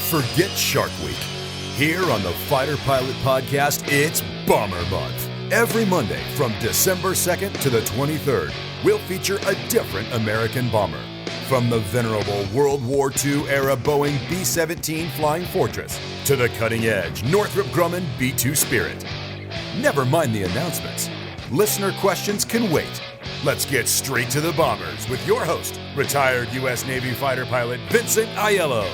Forget Shark Week. Here on the Fighter Pilot Podcast, it's Bomber Month. Every Monday from December 2nd to the 23rd, we'll feature a different American bomber. From the venerable World War II era Boeing B-17 Flying Fortress to the cutting-edge Northrop Grumman B-2 Spirit. Never mind the announcements. Listener questions can wait. Let's get straight to the bombers with your host, retired U.S. Navy fighter pilot Vincent Aiello.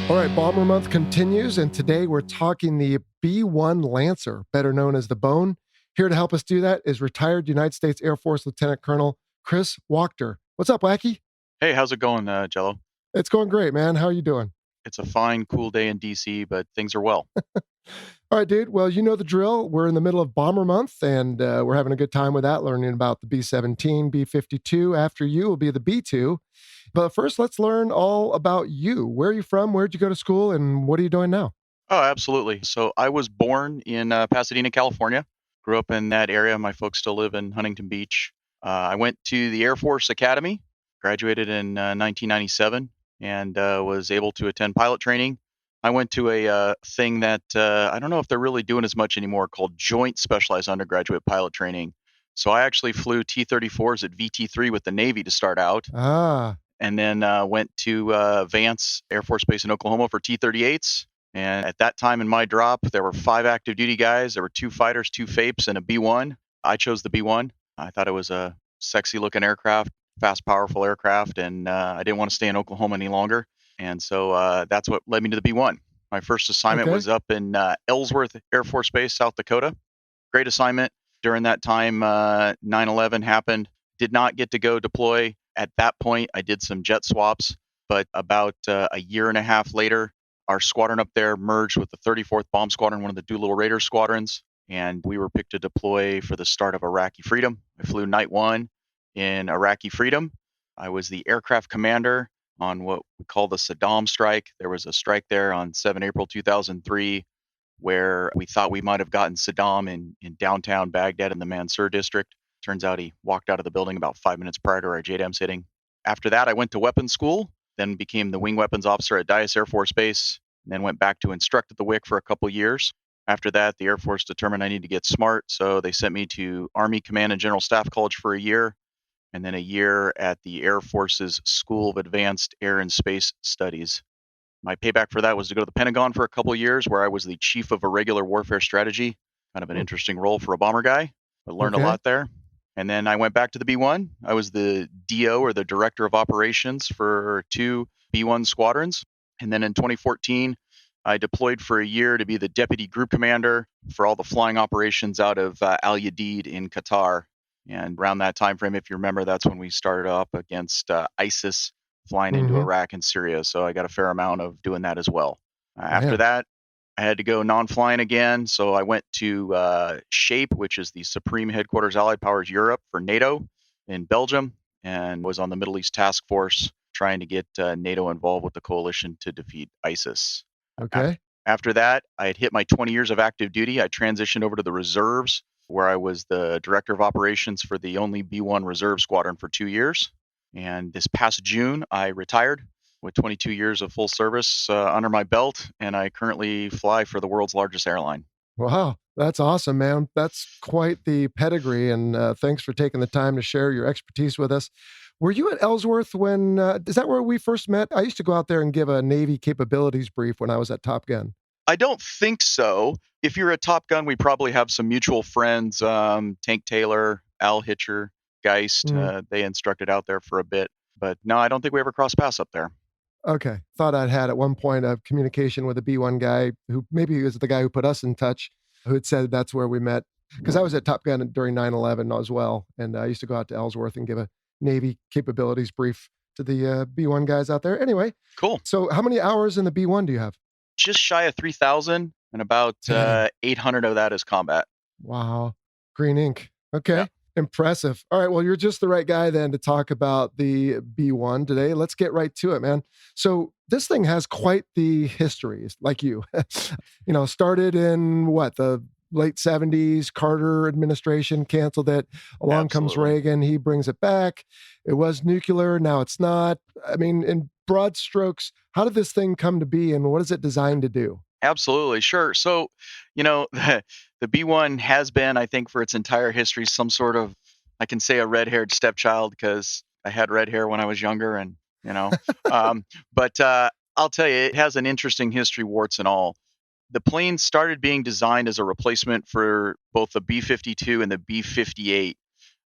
All right, Bomber Month continues, and today we're talking the B-1 Lancer, better known as the Bone. Here to help us do that is retired United States Air Force Lieutenant Colonel Chris Wachter. What's up, Wacky? Hey, how's it going, Jello? It's going great, man. How are you doing? It's a fine, cool day in D.C., but things are well. All right, dude. Well, you know the drill. We're in the middle of Bomber Month, and we're having a good time with that, learning about the B-17, B-52. After you will be the B-2. But first, let's learn all about you. Where are you from? Where'd you go to school? And what are you doing now? Oh, absolutely. So I was born in Pasadena, California. Grew up in that area. My folks still live in Huntington Beach. I went to the Air Force Academy, graduated in 1997, and was able to attend pilot training. I went to a thing that I don't know if they're really doing as much anymore, called Joint Specialized Undergraduate Pilot Training. So I actually flew T-34s at VT3 with the Navy to start out. And then went to Vance Air Force Base in Oklahoma for T-38s. And at that time in my drop, there were 5 active duty guys. There were 2 fighters, 2 FAPEs, and a B-1. I chose the B-1. I thought it was a sexy looking aircraft, fast, powerful aircraft, and I didn't want to stay in Oklahoma any longer. And so that's what led me to the B-1. My first assignment was up in Ellsworth Air Force Base, South Dakota. Great assignment. During that time, 9/11 happened. Did not get to go deploy. At that point, I did some jet swaps, but about a year and a half later, our squadron up there merged with the 34th Bomb Squadron, one of the Doolittle Raider squadrons, and we were picked to deploy for the start of Iraqi Freedom. I flew Night 1 in Iraqi Freedom. I was the aircraft commander on what we call the Saddam Strike. There was a strike there on 7 April 2003 where we thought we might have gotten Saddam in downtown Baghdad in the Mansur district. Turns out he walked out of the building about 5 minutes prior to our JDAMs hitting. After that, I went to weapons school, then became the wing weapons officer at Dyess Air Force Base, and then went back to instruct at the WIC for a couple years. After that, the Air Force determined I needed to get smart, so they sent me to Army Command and General Staff College for a year, and then a year at the Air Force's School of Advanced Air and Space Studies. My payback for that was to go to the Pentagon for a couple years, where I was the Chief of Irregular Warfare Strategy, kind of an interesting role for a bomber guy, but learned a lot there. And then I went back to the B-1. I was the DO, or the Director of Operations, for 2 B-1 squadrons. And then in 2014, I deployed for a year to be the Deputy Group Commander for all the flying operations out of Al Udeid in Qatar. And around that time frame, if you remember, that's when we started up against ISIS flying into Iraq and Syria. So I got a fair amount of doing that as well. After that, I had to go non-flying again, so I went to SHAPE, which is the Supreme Headquarters Allied Powers Europe for NATO in Belgium, and was on the Middle East Task Force trying to get NATO involved with the coalition to defeat ISIS. After that, I had hit my 20 years of active duty. I transitioned over to the reserves, where I was the Director of Operations for the only B-1 Reserve Squadron for 2 years. And this past June, I retired with 22 years of full service under my belt, and I currently fly for the world's largest airline. Wow, that's awesome, man. That's quite the pedigree, and thanks for taking the time to share your expertise with us. Were you at Ellsworth when, is that where we first met? I used to go out there and give a Navy capabilities brief when I was at Top Gun. I don't think so. If you're at Top Gun, we probably have some mutual friends, Tank Taylor, Al Hitcher, Geist. They instructed out there for a bit. But no, I don't think we ever crossed paths up there. Okay. Thought I'd had at one point a communication with a B-1 guy who maybe he was the guy who put us in touch, who had said that's where we met. Because I was at Top Gun during 9/11 as well. And I used to go out to Ellsworth and give a Navy capabilities brief to the B-1 guys out there. Anyway. Cool. So how many hours in the B-1 do you have? Just shy of 3,000, and about 800 of that is combat. Wow. Green ink. Okay. Yeah. Impressive. All right. Well, you're just the right guy then to talk about the B-1 today. Let's get right to it, man. So this thing has quite the history, like you. Started in what, the late 70s, Carter administration canceled it. Along comes Absolutely. Reagan. He brings it back. It was nuclear. Now it's not. I mean, in broad strokes, how did this thing come to be and what is it designed to do? Absolutely, sure. So, the B-1 has been, I think, for its entire history, some sort of, I can say, a red-haired stepchild because I had red hair when I was younger, and you know, but I'll tell you, it has an interesting history, warts and all. The plane started being designed as a replacement for both the B-52 and the B-58.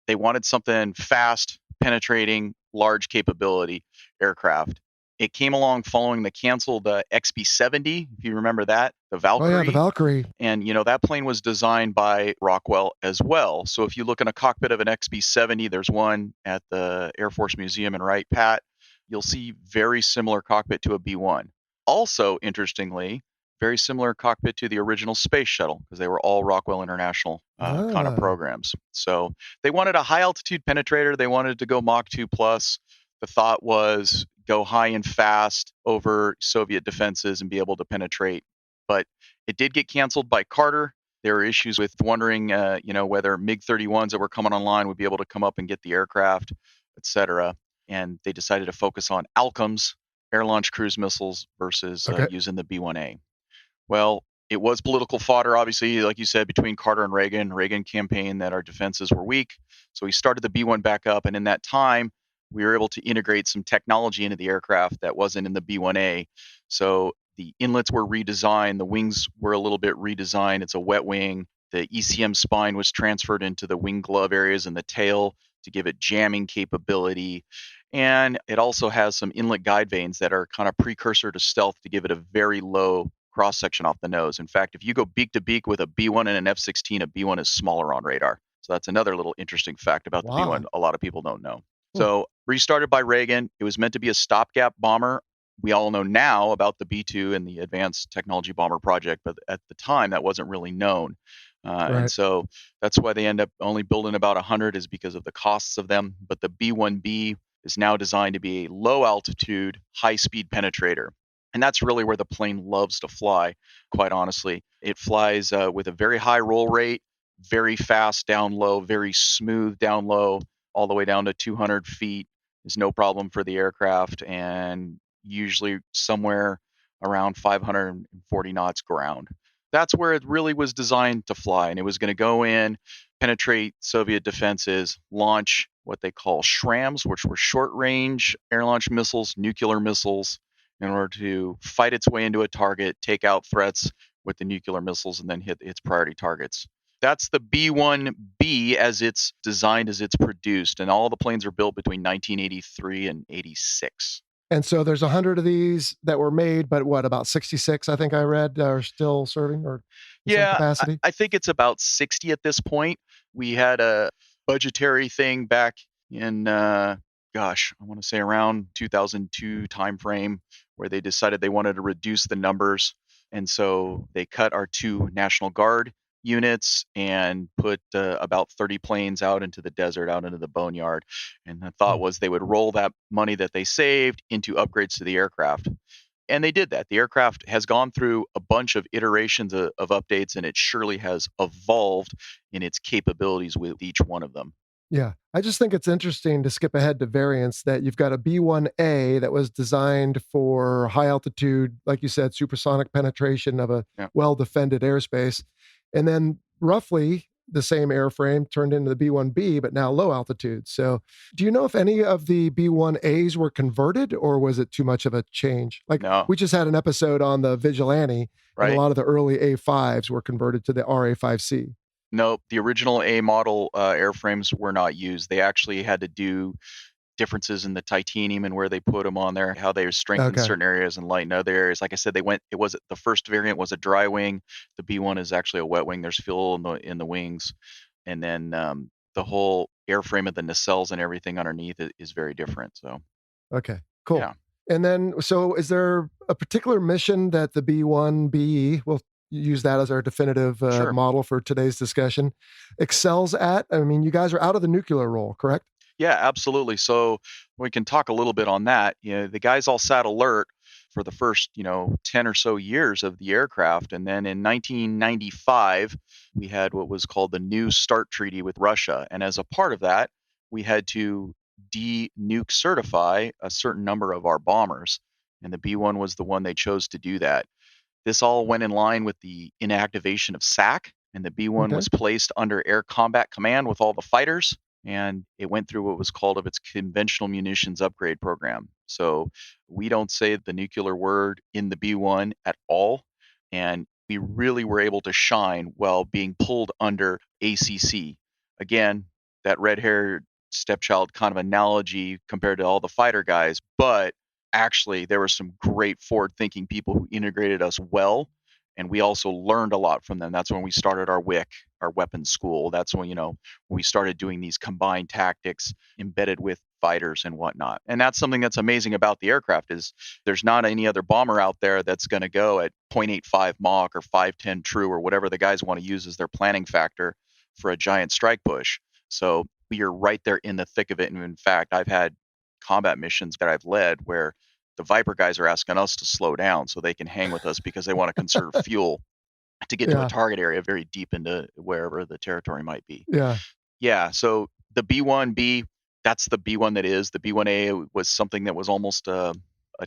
They wanted something fast, penetrating, large capability aircraft. It came along following the canceled XB-70, if you remember that, the Oh yeah, the Valkyrie. Valkyrie. And that plane was designed by Rockwell as well. So if you look in a cockpit of an XB-70, there's one at the Air Force Museum in Wright Pat. You'll see very similar cockpit to a B-1. Also, interestingly, very similar cockpit to the original space shuttle because they were all Rockwell International kind of Ah, programs. So they wanted a high altitude penetrator. They wanted to go Mach 2 plus. The thought was go high and fast over Soviet defenses and be able to penetrate. But it did get canceled by Carter. There were issues with wondering, whether MiG-31s that were coming online would be able to come up and get the aircraft, et cetera. And they decided to focus on ALCMs, air-launched cruise missiles, versus okay. using the B-1A. Well, it was political fodder, obviously, like you said, between Carter and Reagan. Reagan campaigned that our defenses were weak. So he started the B-1 back up. And in that time, we were able to integrate some technology into the aircraft that wasn't in the B-1A. So the inlets were redesigned. The wings were a little bit redesigned. It's a wet wing. The ECM spine was transferred into the wing glove areas and the tail to give it jamming capability. And it also has some inlet guide vanes that are kind of precursor to stealth to give it a very low cross section off the nose. In fact, if you go beak to beak with a B-1 and an F-16, a B-1 is smaller on radar. So that's another little interesting fact about the B-1 Wow. a lot of people don't know. Hmm. So restarted by Reagan, it was meant to be a stopgap bomber. We all know now about the B-2 and the Advanced Technology Bomber Project, but at the time that wasn't really known. And Right. so that's why they end up only building about 100 is because of the costs of them. But the B-1B is now designed to be a low altitude, high speed penetrator. And that's really where the plane loves to fly, quite honestly. It flies with a very high roll rate, very fast down low, very smooth down low, all the way down to 200 feet is no problem for the aircraft, and usually somewhere around 540 knots ground. That's where it really was designed to fly, and it was going to go in, penetrate Soviet defenses, launch what they call SRAMs, which were short range air launched missiles, nuclear missiles, in order to fight its way into a target, take out threats with the nuclear missiles, and then hit its priority targets. That's the B-1B as it's designed, as it's produced, and all the planes are built between 1983 and 86. And so there's 100 of these that were made, but what, about 66, I think I read, are still serving or in some Yeah, capacity? I think it's about 60 at this point. We had a budgetary thing back in, gosh, I want to say around 2002 timeframe where they decided they wanted to reduce the numbers. And so they cut our two National Guard units and put about 30 planes out into the desert, out into the boneyard. And the thought Hmm. was they would roll that money that they saved into upgrades to the aircraft. And they did that. The aircraft has gone through a bunch of iterations of updates, and it surely has evolved in its capabilities with each one of them. Yeah. I just think it's interesting to skip ahead to variants that you've got a B-1A that was designed for high altitude, like you said, supersonic penetration of a Yeah. well defended airspace. And then roughly the same airframe turned into the B-1B, but now low altitude. So do you know if any of the B-1As were converted or was it too much of a change? Like No, we just had an episode on the Vigilante and a right? lot of the early A5s were converted to the RA5C. Nope. The original A model airframes were not used. They actually had to do differences in the titanium and where they put them on there, how they strengthened Okay. certain areas and lightened other areas. Like I said, it was the first variant was a dry wing. The B-1 is actually a wet wing. There's fuel in the wings, and then the whole airframe of the nacelles and everything underneath is very different. So Okay, cool. yeah, And then, so is there a particular mission that the B-1B, we'll use that as our definitive sure. model for today's discussion, excels at? I mean, you guys are out of the nuclear role, correct? Yeah, absolutely. So we can talk a little bit on that. The guys all sat alert. for the first, 10 or so years of the aircraft. And then in 1995, we had what was called the New START Treaty with Russia. And as a part of that, we had to de-nuke certify a certain number of our bombers. And the B-1 was the one they chose to do that. This all went in line with the inactivation of SAC, and the B-1 Okay. was placed under Air Combat Command with all the fighters, and it went through what was called of its conventional munitions upgrade program. So we don't say the nuclear word in the B-1 at all, and we really were able to shine while being pulled under ACC. Again, that red-haired stepchild kind of analogy compared to all the fighter guys, but actually there were some great forward-thinking people who integrated us well, and we also learned a lot from them. That's when we started our WIC, our weapons school. That's when we started doing these combined tactics embedded with fighters and whatnot. And that's something that's amazing about the aircraft is there's not any other bomber out there that's going to go at 0.85 Mach or 510 true or whatever the guys want to use as their planning factor for a giant strike push. So we are right there in the thick of it. And in fact, I've had combat missions that I've led where the Viper guys are asking us to slow down so they can hang with us because they want to conserve fuel to get to a Yeah. target area very deep into wherever the territory might be. Yeah. Yeah, so the B-1B, that's the B-1 that is. The B-1A was something that was almost a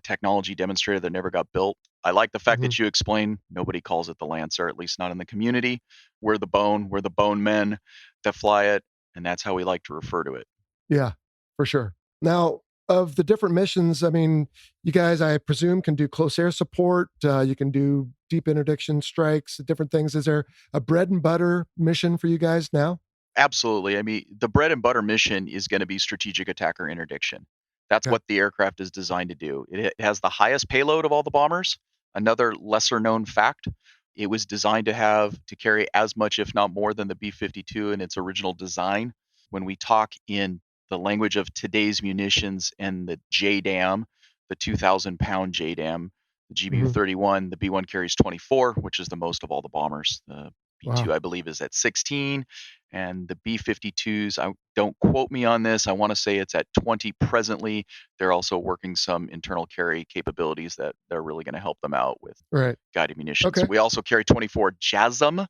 technology demonstrator that never got built. I like the fact that you explain nobody calls it the Lancer, at least not in the community. We're the bone men that fly it, and that's how we like to refer to it. Yeah, for sure. Now, of the different missions, I mean, you guys, I presume, can do close air support. You can do deep interdiction strikes, different things. Is there a bread and butter mission for you guys now? Absolutely. I mean, the bread and butter mission is going to be strategic attacker interdiction. That's Okay. what the aircraft is designed to do. It has the highest payload of all the bombers. Another lesser known fact, it was designed to carry as much, if not more, than the B-52 in its original design. When we talk in the language of today's munitions and the JDAM, the 2,000-pound JDAM, the GBU-31, the B-1 carries 24, which is the most of all the bombers. The B-2, Wow. I believe, is at 16. And the B-52s, don't quote me on this. I want to say it's at 20 presently. They're also working some internal carry capabilities that they're really going to help them out with Right. guided munitions. Okay. We also carry 24 JASM,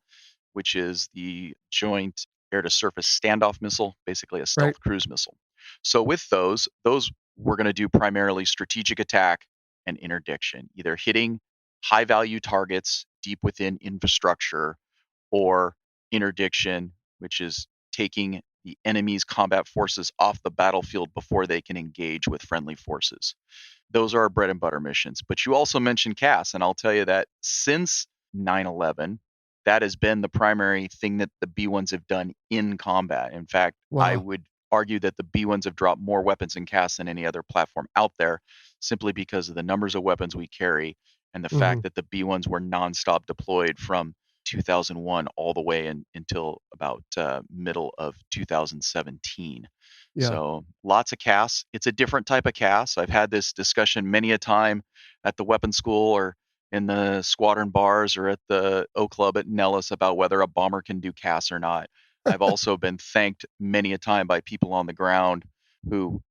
which is the Joint Air-to-Surface Standoff Missile, basically a stealth Right. cruise missile. So with those we're going to do primarily strategic attack and interdiction, either hitting high-value targets deep within infrastructure or interdiction, which is taking the enemy's combat forces off the battlefield before they can engage with friendly forces. Those are our bread and butter missions. But you also mentioned CAS, and I'll tell you that since 9/11, that has been the primary thing that the B-1s have done in combat. In fact, I Wow. would argue that the B-1s have dropped more weapons in CAS than any other platform out there, simply because of the numbers of weapons we carry and the fact that the B-1s were nonstop deployed from 2001 all the way until about middle of 2017. Yeah. So lots of CAS. It's a different type of CAS. I've had this discussion many a time at the weapons school or in the squadron bars or at the O Club at Nellis about whether a bomber can do CAS or not. I've also been thanked many a time by people on the ground who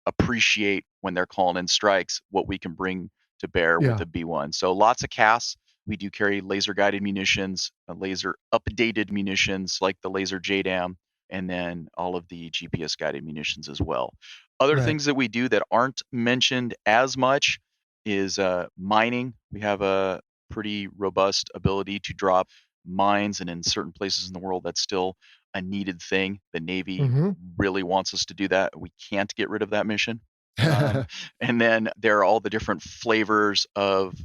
appreciate when they're calling in strikes what we can bring to bear with Yeah. the B-1. So lots of CAS. We do carry laser guided munitions, laser updated munitions like the laser JDAM, and then all of the GPS guided munitions as well. Other Right. things that we do that aren't mentioned as much is mining. We have a pretty robust ability to drop mines, and in certain places in the world, that's still a needed thing. The Navy really wants us to do that. We can't get rid of that mission. And then there are all the different flavors of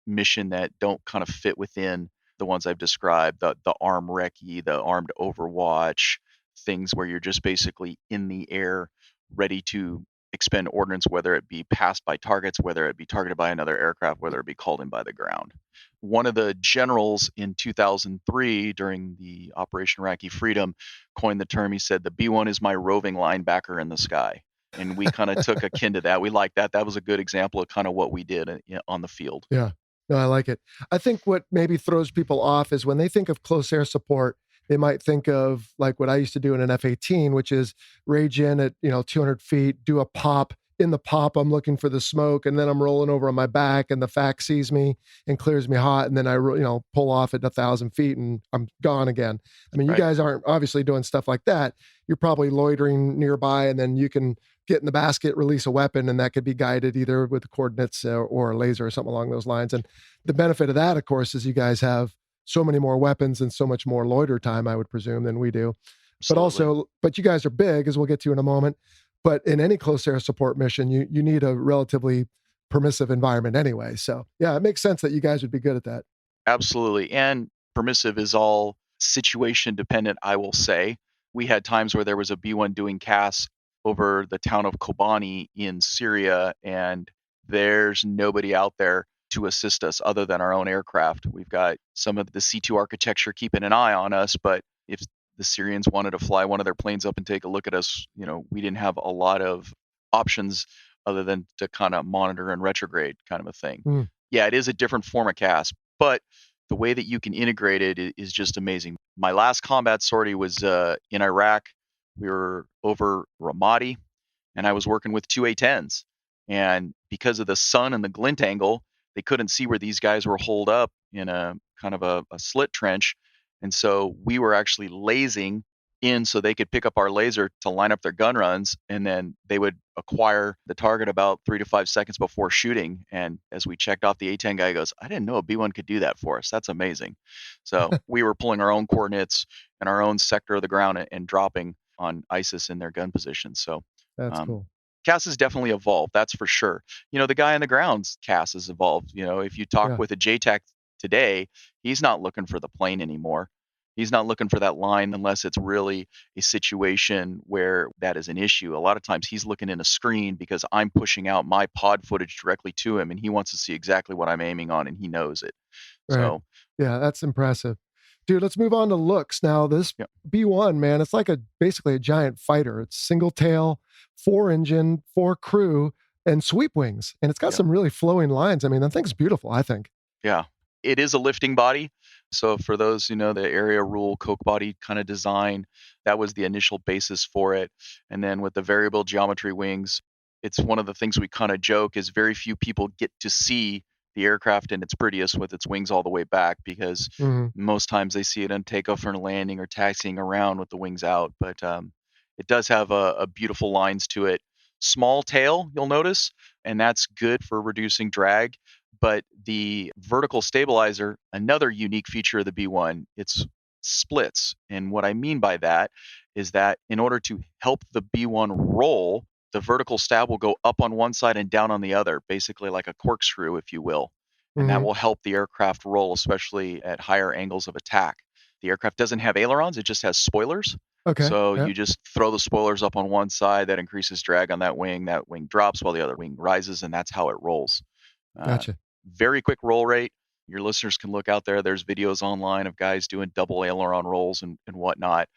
mission that don't kind of fit within the ones I've described, the arm recce, the armed overwatch, things where you're just basically in the air ready to expend ordnance, whether it be passed by targets, whether it be targeted by another aircraft, whether it be called in by the ground. One of the generals in 2003 during the Operation Iraqi Freedom coined the term. He said, "The B-1 is my roving linebacker in the sky." And we kind of took akin to that. We like that. That was a good example of kind of what we did on the field. Yeah. No, I like it. I think what maybe throws people off is when they think of close air support, they might think of like what I used to do in an F-18, which is rage in at, 200 feet, do a pop, in the pop, I'm looking for the smoke, and then I'm rolling over on my back, and the FAC sees me and clears me hot, and then I pull off at 1,000 feet, and I'm gone again. I mean, you Right. guys aren't obviously doing stuff like that. You're probably loitering nearby, and then you can get in the basket, release a weapon, and that could be guided either with the coordinates or a laser or something along those lines. And the benefit of that, of course, is you guys have so many more weapons and so much more loiter time, I would presume, than we do. Absolutely. But you guys are big, as we'll get to in a moment. But in any close air support mission, you need a relatively permissive environment anyway. So yeah, it makes sense that you guys would be good at that. Absolutely. And permissive is all situation dependent, I will say. We had times where there was a B-1 doing casts over the town of Kobani in Syria, and there's nobody out there to assist us other than our own aircraft. We've got some of the C2 architecture keeping an eye on us, but if the Syrians wanted to fly one of their planes up and take a look at us, we didn't have a lot of options other than to kind of monitor and retrograde kind of a thing. Mm. Yeah, it is a different form of cast, but the way that you can integrate it is just amazing. My last combat sortie was in Iraq. We were over Ramadi, and I was working with two A-10s. And because of the sun and the glint angle, they couldn't see where these guys were holed up in a kind of a slit trench. And so we were actually lasing in so they could pick up our laser to line up their gun runs, and then they would acquire the target about 3 to 5 seconds before shooting. And as we checked off, the A-10 guy goes, "I didn't know a B-1 could do that for us. That's amazing." So we were pulling our own coordinates and our own sector of the ground and dropping on ISIS in their gun positions. So That's um, cool. CAS has definitely evolved, that's for sure. The guy on the ground's CAS has evolved. If you talk Yeah. with a JTAC today, he's not looking for the plane anymore. He's not looking for that line unless it's really a situation where that is an issue. A lot of times he's looking in a screen because I'm pushing out my pod footage directly to him, and he wants to see exactly what I'm aiming on, and he knows it. Right. So, Yeah, that's impressive. Dude, let's move on to looks. Now, this yeah, B-1, man, it's like basically a giant fighter. It's single tail, 4 engine, 4 crew, and sweep wings. And it's got yeah. some really flowing lines. I mean, that thing's beautiful, I think. Yeah, it is a lifting body. So for those who know the area rule Coke body kind of design, that was the initial basis for it. And then with the variable geometry wings, it's one of the things we kind of joke is very few people get to see the aircraft in its prettiest with its wings all the way back, because Mhm. most times they see it on takeoff or landing or taxiing around with the wings out. But it does have a beautiful lines to it. Small tail, you'll notice, and that's good for reducing drag. But the vertical stabilizer, another unique feature of the B-1, it's splits. And what I mean by that is that in order to help the B-1 roll, the vertical stab will go up on one side and down on the other, basically like a corkscrew, if you will. And that Mhm. will help the aircraft roll, especially at higher angles of attack. The aircraft doesn't have ailerons, it just has spoilers. Okay. So Yeah. you just throw the spoilers up on one side, that increases drag on that wing drops while the other wing rises, and that's how it rolls. Uh, Gotcha. Very quick roll rate. Your listeners can look out there. There's videos online of guys doing double aileron rolls and whatnot.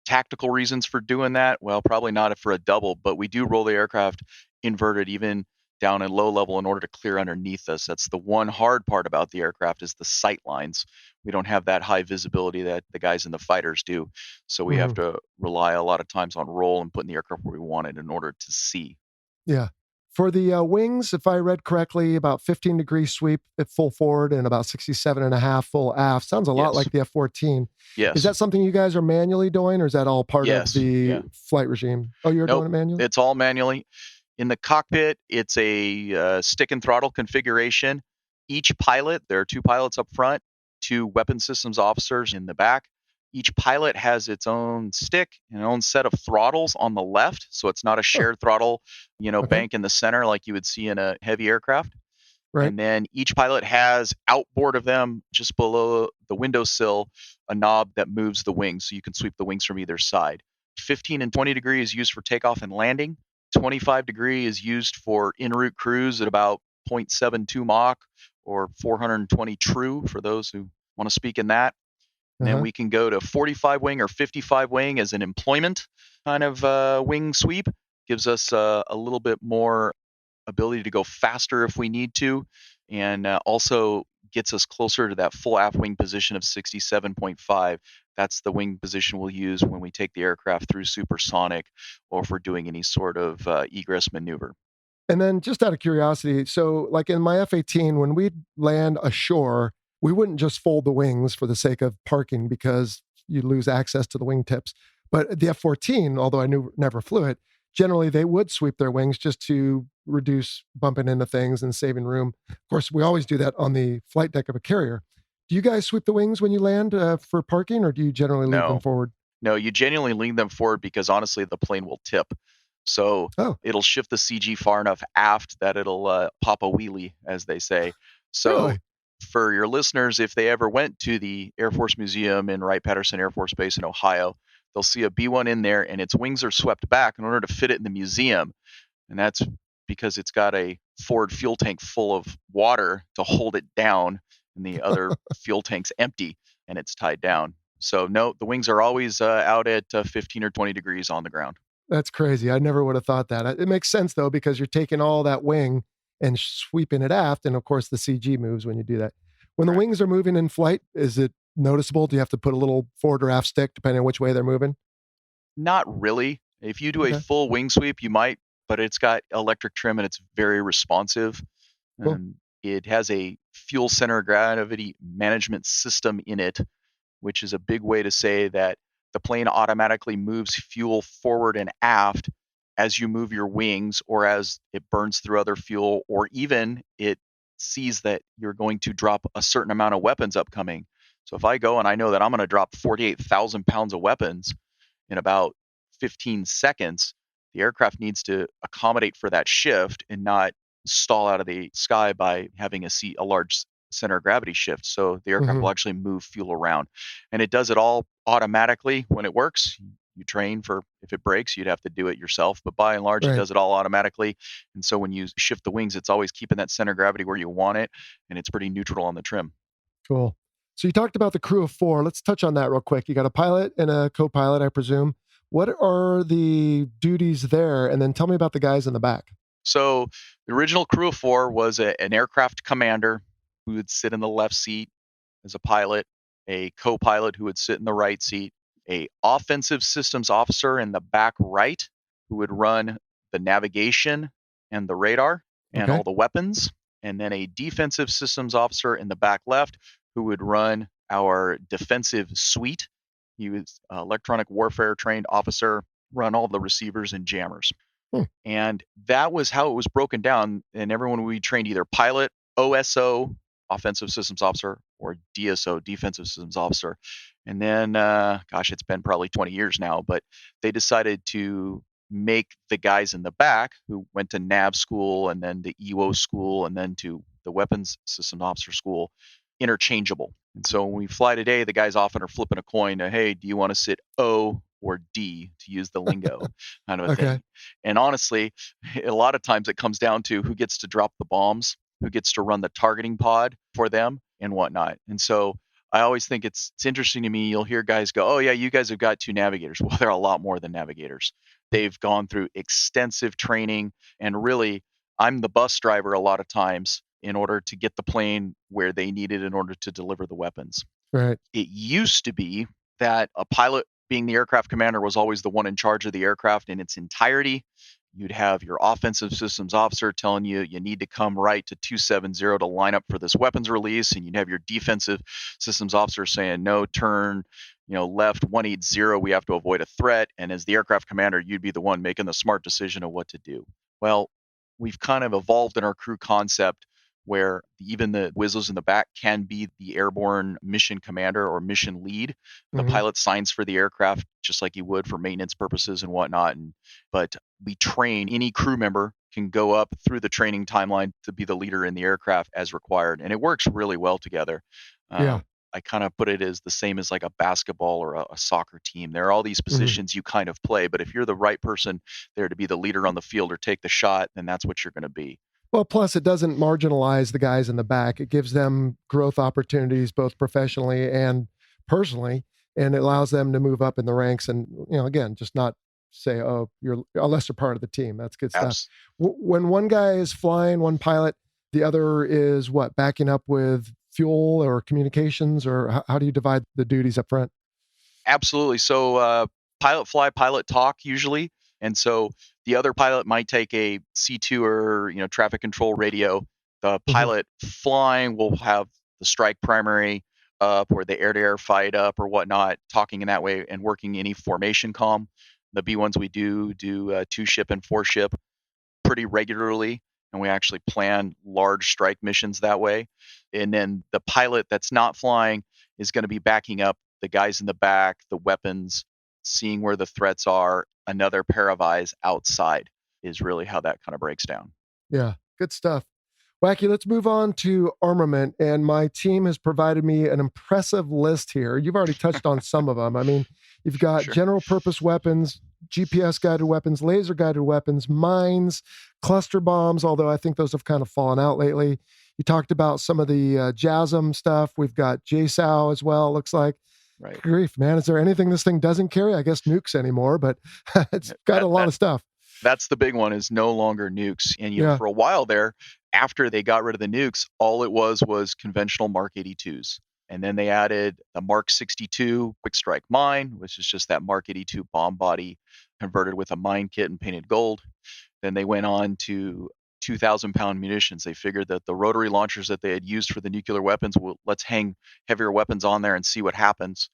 Tactical reasons for doing that? Well, probably not for a double, but we do roll the aircraft inverted even down at low level in order to clear underneath us. That's the one hard part about the aircraft is the sight lines. We don't have that high visibility that the guys in the fighters do. So we have Mhm. to rely a lot of times on roll and putting the aircraft where we want it in order to see. Yeah. For the wings, if I read correctly, about 15-degree sweep at full forward and about 67.5 full aft. Sounds a lot Yes. like the F-14. Is Yes. that something you guys are manually doing, or is that all part of Yes. the Yeah. flight regime? Oh, you're doing Nope. it manually? It's all manually. In the cockpit, it's a stick and throttle configuration. Each pilot, there are two pilots up front, two weapon systems officers in the back. Each pilot has its own stick and own set of throttles on the left. So it's not a Oh, shared throttle, okay. bank in the center like you would see in a heavy aircraft. Right. And then each pilot has outboard of them, just below the windowsill, a knob that moves the wings so you can sweep the wings from either side. 15 and 20 degree is used for takeoff and landing. 25 degree is used for en route cruise at about 0.72 Mach or 420 true for those who want to speak in that. And then Uh-huh. we can go to 45 wing or 55 wing as an employment kind of wing sweep. Gives us a little bit more ability to go faster if we need to, and also gets us closer to that full aft wing position of 67.5. That's the wing position we'll use when we take the aircraft through supersonic or if we're doing any sort of egress maneuver. And then just out of curiosity, so like in my F-18, when we'd land ashore, we wouldn't just fold the wings for the sake of parking because you lose access to the wingtips. But the F-14, although never flew it, generally they would sweep their wings just to reduce bumping into things and saving room. Of course, we always do that on the flight deck of a carrier. Do you guys sweep the wings when you land for parking, or do you generally leave them No, forward? no, you genuinely lean them forward because honestly, the plane will tip. So Oh, it'll shift the CG far enough aft that it'll pop a wheelie, as they say. So really? for your listeners, if they ever went to the Air Force Museum in Wright-Patterson Air Force Base in Ohio, they'll see a B-1 in there, and its wings are swept back in order to fit it in the museum. And that's because it's got a forward fuel tank full of water to hold it down, and the other fuel tank's empty and it's tied down. So no, the wings are always out at 15 or 20 degrees on the ground. That's crazy. I never would have thought that. It makes sense though, because you're taking all that wing and sweeping it aft. And of course, the CG moves when you do that. When the Correct. wings are moving in flight, is it noticeable? Do you have to put a little forward or aft stick depending on which way they're moving? Not really. If you do a Okay, full wing sweep, you might, but it's got electric trim and it's very responsive. cool. It has a fuel center of gravity management system in it, which is a big way to say that the plane automatically moves fuel forward and aft as you move your wings or as it burns through other fuel, or even it sees that you're going to drop a certain amount of weapons upcoming. So if I go and I know that I'm going to drop 48,000 pounds of weapons in about 15 seconds, the aircraft needs to accommodate for that shift and not stall out of the sky by having a large center of gravity shift. So the aircraft Hmm. will actually move fuel around. And it does it all automatically when it works. You train for if it breaks, you'd have to do it yourself. But by and large, it Right. does it all automatically. And so when you shift the wings, it's always keeping that center of gravity where you want it. And it's pretty neutral on the trim. Cool. So you talked about the crew of four. Let's touch on that real quick. You got a pilot and a co-pilot, I presume. What are the duties there? And then tell me about the guys in the back. So the original crew of four was an aircraft commander who would sit in the left seat as a pilot, a co-pilot who would sit in the right seat, a offensive systems officer in the back right who would run the navigation and the radar and Okay. all the weapons, and then a defensive systems officer in the back left who would run our defensive suite. He was electronic warfare trained officer, run all the receivers and jammers. Hmm. And that was how it was broken down. And everyone we trained either pilot, OSO, offensive systems officer, or DSO, defensive systems officer. And then, gosh, it's been probably 20 years now, but they decided to make the guys in the back who went to NAV school and then to EWO school and then to the weapons systems officer school interchangeable. And so when we fly today, the guys often are flipping a coin to, hey, do you want to sit O or D, to use the lingo kind of a Okay. thing. And honestly, a lot of times it comes down to who gets to drop the bombs, who gets to run the targeting pod for them and whatnot. And so I always think it's interesting to me. You'll hear guys go, oh, yeah, you guys have got two navigators. Well, they're a lot more than navigators. They've gone through extensive training. And really, I'm the bus driver a lot of times in order to get the plane where they need it in order to deliver the weapons. Right. It used to be that a pilot, being the aircraft commander, was always the one in charge of the aircraft in its entirety. You'd have your offensive systems officer telling you you need to come right to 270 to line up for this weapons release, and you'd have your defensive systems officer saying no, turn, left 180, we have to avoid a threat. And as the aircraft commander, you'd be the one making the smart decision of what to do. Well, we've kind of evolved in our crew concept where even the Wizzles in the back can be the airborne mission commander or mission lead. The Hmm. pilot signs for the aircraft just like he would for maintenance purposes and whatnot. But we train, any crew member can go up through the training timeline to be the leader in the aircraft as required. And it works really well together. Yeah. I kind of put it as the same as like a basketball or a soccer team. There are all these Hmm. positions you kind of play, but if you're the right person there to be the leader on the field or take the shot, then that's what you're going to be. Well, plus it doesn't marginalize the guys in the back. It gives them growth opportunities, both professionally and personally, and it allows them to move up in the ranks. And again, just not say, "Oh, you're a lesser part of the team." That's good stuff. Abs- When one guy is flying, one pilot, the other is what, backing up with fuel or communications, or how do you divide the duties up front? Absolutely. So pilot fly, pilot talk usually. And so the other pilot might take a C2 or traffic control radio. The pilot flying will have the strike primary up or the air-to-air fight up or whatnot, talking in that way and working any formation comm. The B1s we do 2-ship and 4-ship pretty regularly, and we actually plan large strike missions that way. And then the pilot that's not flying is going to be backing up the guys in the back, the weapons, seeing where the threats are. Another pair of eyes outside is really how that kind of breaks down. Yeah, good stuff. Wacky, let's move on to armament. And my team has provided me an impressive list here. You've already touched on some of them. I mean, you've got Sure. general purpose weapons, GPS guided weapons, laser guided weapons, mines, cluster bombs, although I think those have kind of fallen out lately. You talked about some of the JASM stuff. We've got JSOW as well, looks like. Right. Grief, man. Is there anything this thing doesn't carry? I guess nukes anymore, but it's got a lot of stuff. That's the big one, is no longer nukes. And Yeah. for a while there, after they got rid of the nukes, all it was conventional Mark 82s. And then they added the Mark 62 quick strike mine, which is just that Mark 82 bomb body converted with a mine kit and painted gold. Then they went on to 2,000-pound munitions. They figured that the rotary launchers that they had used for the nuclear weapons, let's hang heavier weapons on there and see what happens.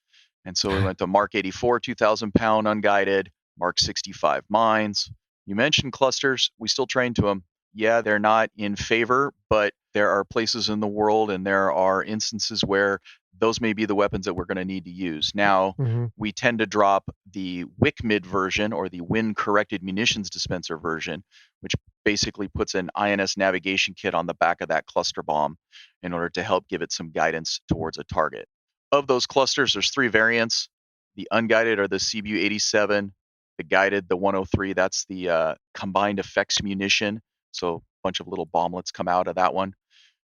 And so we went to Mark 84 2,000-pound unguided, Mark 65 mines. You mentioned clusters. We still train to them. Yeah, they're not in favor, but there are places in the world and there are instances where those may be the weapons that we're going to need to use. Now, we tend to drop the WICMID version, or the wind-corrected munitions dispenser version, which basically puts an INS navigation kit on the back of that cluster bomb in order to help give it some guidance towards a target. Of those clusters, there's 3 variants. The unguided are the CBU-87, the guided, the 103. That's the combined effects munition. So a bunch of little bomblets come out of that one.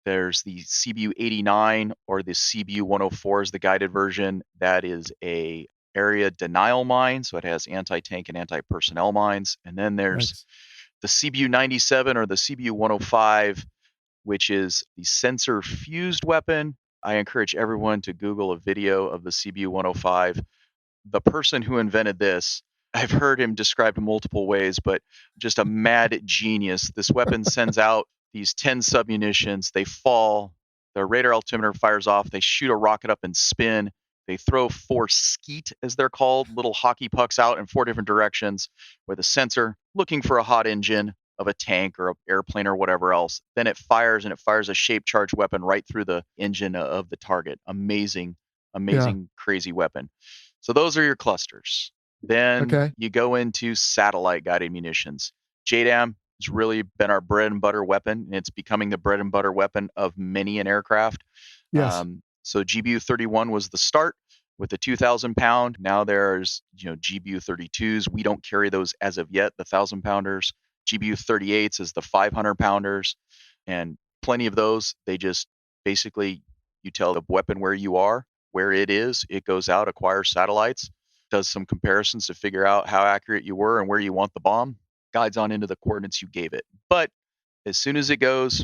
There's the CBU-89 or the CBU-104 is the guided version. That is a area denial mine, so it has anti-tank and anti-personnel mines. And then there's the CBU-97 or the CBU-105, which is the sensor fused weapon. I encourage everyone to Google a video of the CBU-105. The person who invented this, I've heard him described in multiple ways, but just a mad genius. This weapon sends out these 10 submunitions. They fall. The radar altimeter fires off. They shoot a rocket up and spin. They throw 4 skeet, as they're called, little hockey pucks out in 4 different directions with a sensor looking for a hot engine of a tank or an airplane or whatever else. Then it fires, and it fires a shape charge weapon right through the engine of the target. Amazing, crazy weapon. So those are your clusters. Then you go into satellite guided munitions. JDAM has really been our bread and butter weapon, and it's becoming the bread and butter weapon of many an aircraft. Yes. So GBU-31 was the start with the 2,000-pound. Now there's GBU-32s. We don't carry those as of yet, the 1,000-pounders. GBU-38s is the 500-pounders, and plenty of those. They just basically, you tell the weapon where you are, where it is. It goes out, acquires satellites, does some comparisons to figure out how accurate you were and where you want the bomb, guides on into the coordinates you gave it. But as soon as it goes,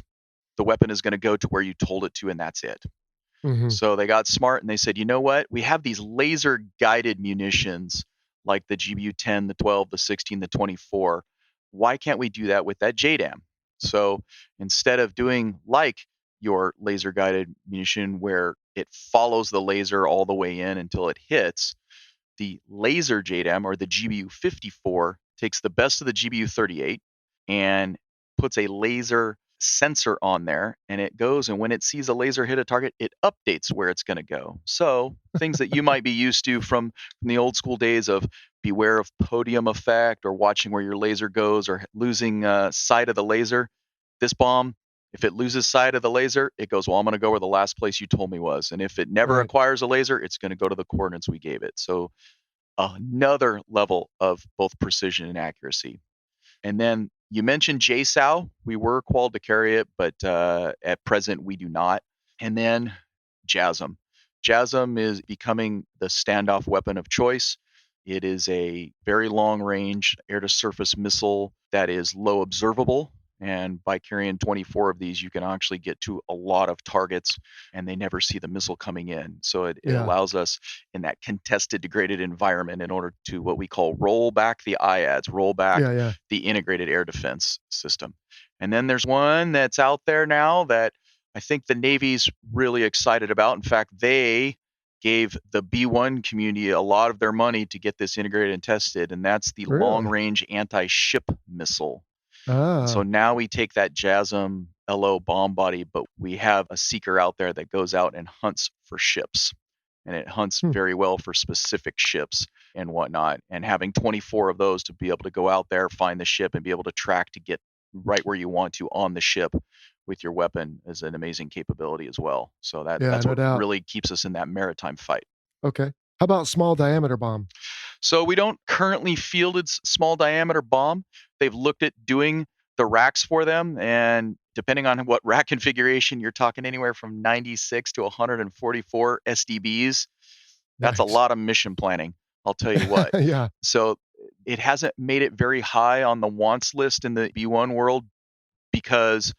the weapon is going to go to where you told it to, and that's it. So they got smart and they said, you know what? We have these laser guided munitions like the GBU-10, the 12, the 16, the 24. Why can't we do that with that JDAM? So instead of doing like your laser guided munition where it follows the laser all the way in until it hits, the laser JDAM, or the GBU-54, takes the best of the GBU-38 and puts a laser sensor on there, and it goes, and when it sees a laser hit a target, it updates where it's going to go. So things that you might be used to from the old school days of beware of podium effect or watching where your laser goes or losing sight of the laser, this bomb, if it loses sight of the laser, it goes, well, I'm going to go where the last place you told me was. And if it never acquires a laser, it's going to go to the coordinates we gave it. So another level of both precision and accuracy. And then you mentioned JSOW. We were called to carry it, but at present we do not. And then JASM. JASM is becoming the standoff weapon of choice. It is a very long-range air-to-surface missile that is low observable. And by carrying 24 of these, you can actually get to a lot of targets and they never see the missile coming in. So it Yeah. allows us in that contested, degraded environment in order to what we call roll back the IADs, roll back Yeah. Yeah. the integrated air defense system. And then there's one that's out there now that I think the Navy's really excited about. In fact, they gave the B-1 community a lot of their money to get this integrated and tested, and that's the Really? long-range anti-ship missile. And so Ah. now we take that JASSM LO bomb body, but we have a seeker out there that goes out and hunts for ships. And it hunts Hmm. very well for specific ships and whatnot. And having 24 of those to be able to go out there, find the ship, and be able to track to get right where you want to on the ship with your weapon is an amazing capability as well. So Yeah, that's no what doubt. really keeps us in that maritime fight. Okay. How about small diameter bomb? So we don't currently field its small diameter bomb. They've looked at doing the racks for them, and depending on what rack configuration, you're talking anywhere from 96 to 144 SDBs. That's a Yikes. lot of mission planning, I'll tell you what. Yeah. So it hasn't made it very high on the wants list in the B1 world because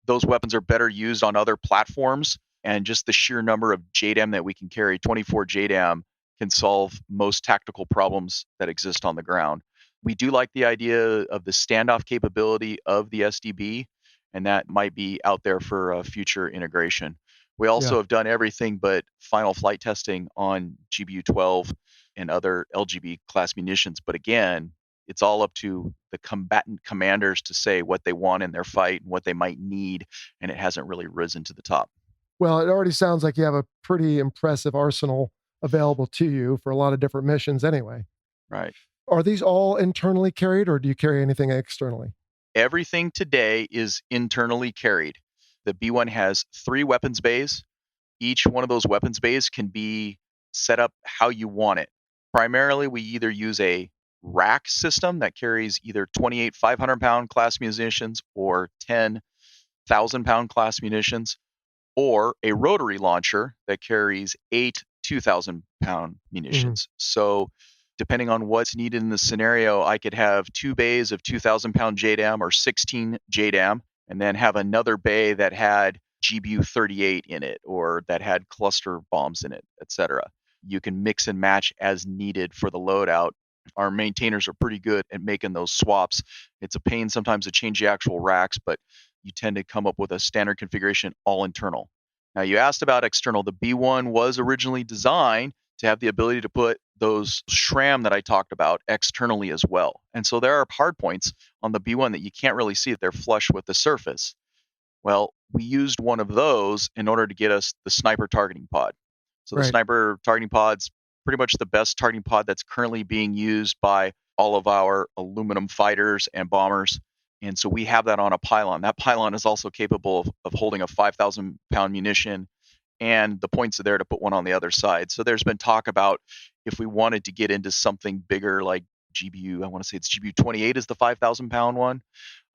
those weapons are better used on other platforms, and just the sheer number of JDAM that we can carry, 24 JDAM, can solve most tactical problems that exist on the ground. We do like the idea of the standoff capability of the SDB, and that might be out there for future integration. We also Yeah. have done everything but final flight testing on GBU 12 and other LGB class munitions. But again, it's all up to the combatant commanders to say what they want in their fight and what they might need, and it hasn't really risen to the top. Well, it already sounds like you have a pretty impressive arsenal available to you for a lot of different missions anyway. Right. Are these all internally carried or do you carry anything externally? Everything today is internally carried. The B1 has 3 weapons bays. Each one of those weapons bays can be set up how you want it. Primarily, we either use a rack system that carries either 28 500-pound class munitions or 10 1,000-pound class munitions, or a rotary launcher that carries 8 2,000-pound Mhm. munitions. So, depending on what's needed in the scenario, I could have 2 bays of 2,000-pound JDAM or 16 JDAM, and then have another bay that had GBU 38 in it or that had cluster bombs in it, etc. You can mix and match as needed for the loadout. Our maintainers are pretty good at making those swaps. It's a pain sometimes to change the actual racks, but you tend to come up with a standard configuration all internal. Now, you asked about external. The B1 was originally designed to have the ability to put those SRAM that I talked about externally as well. And so there are hard points on the B1 that you can't really see, that they're flush with the surface. Well, we used one of those in order to get us the sniper targeting pod. So the Right. sniper targeting pod's pretty much the best targeting pod that's currently being used by all of our aluminum fighters and bombers. And so we have that on a pylon. That pylon is also capable of holding a 5,000-pound munition, and the points are there to put one on the other side. So there's been talk about if we wanted to get into something bigger like GBU, I want to say it's GBU 28 is the 5,000-pound one.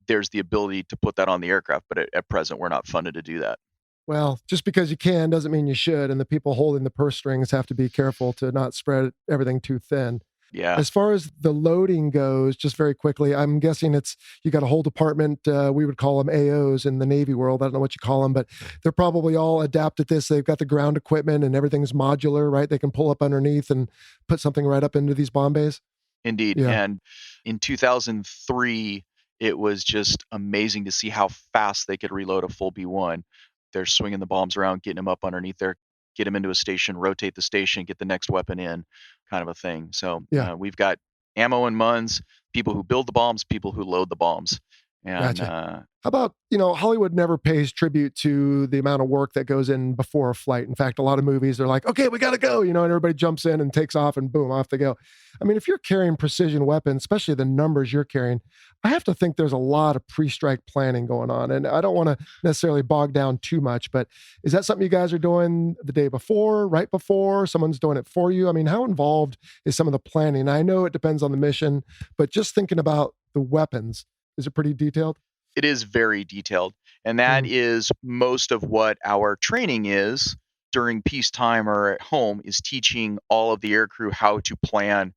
There's the ability to put that on the aircraft, but at present, we're not funded to do that. Well, just because you can doesn't mean you should. And the people holding the purse strings have to be careful to not spread everything too thin. Yeah. As far as the loading goes, just very quickly, I'm guessing it's you got a whole department. We would call them AOs in the Navy world. I don't know what you call them, but they're probably all adept at this. They've got the ground equipment and everything's modular, right? They can pull up underneath and put something right up into these bomb bays. Indeed. Yeah. And in 2003, it was just amazing to see how fast they could reload a full B1. They're swinging the bombs around, getting them up underneath there, get them into a station, rotate the station, get the next weapon in, kind of a thing. So Yeah. we've got ammo and muns, people who build the bombs, people who load the bombs. And Gotcha. How about, Hollywood never pays tribute to the amount of work that goes in before a flight. In fact, a lot of movies are like, okay, we got to go, and everybody jumps in and takes off and boom, off they go. I mean, if you're carrying precision weapons, especially the numbers you're carrying, I have to think there's a lot of pre-strike planning going on. And I don't want to necessarily bog down too much, but is that something you guys are doing the day before, right before, someone's doing it for you? I mean, how involved is some of the planning? I know it depends on the mission, but just thinking about the weapons, is it pretty detailed? it is very detailed. And that is most of what our training is during peacetime or at home, is teaching all of the aircrew how to plan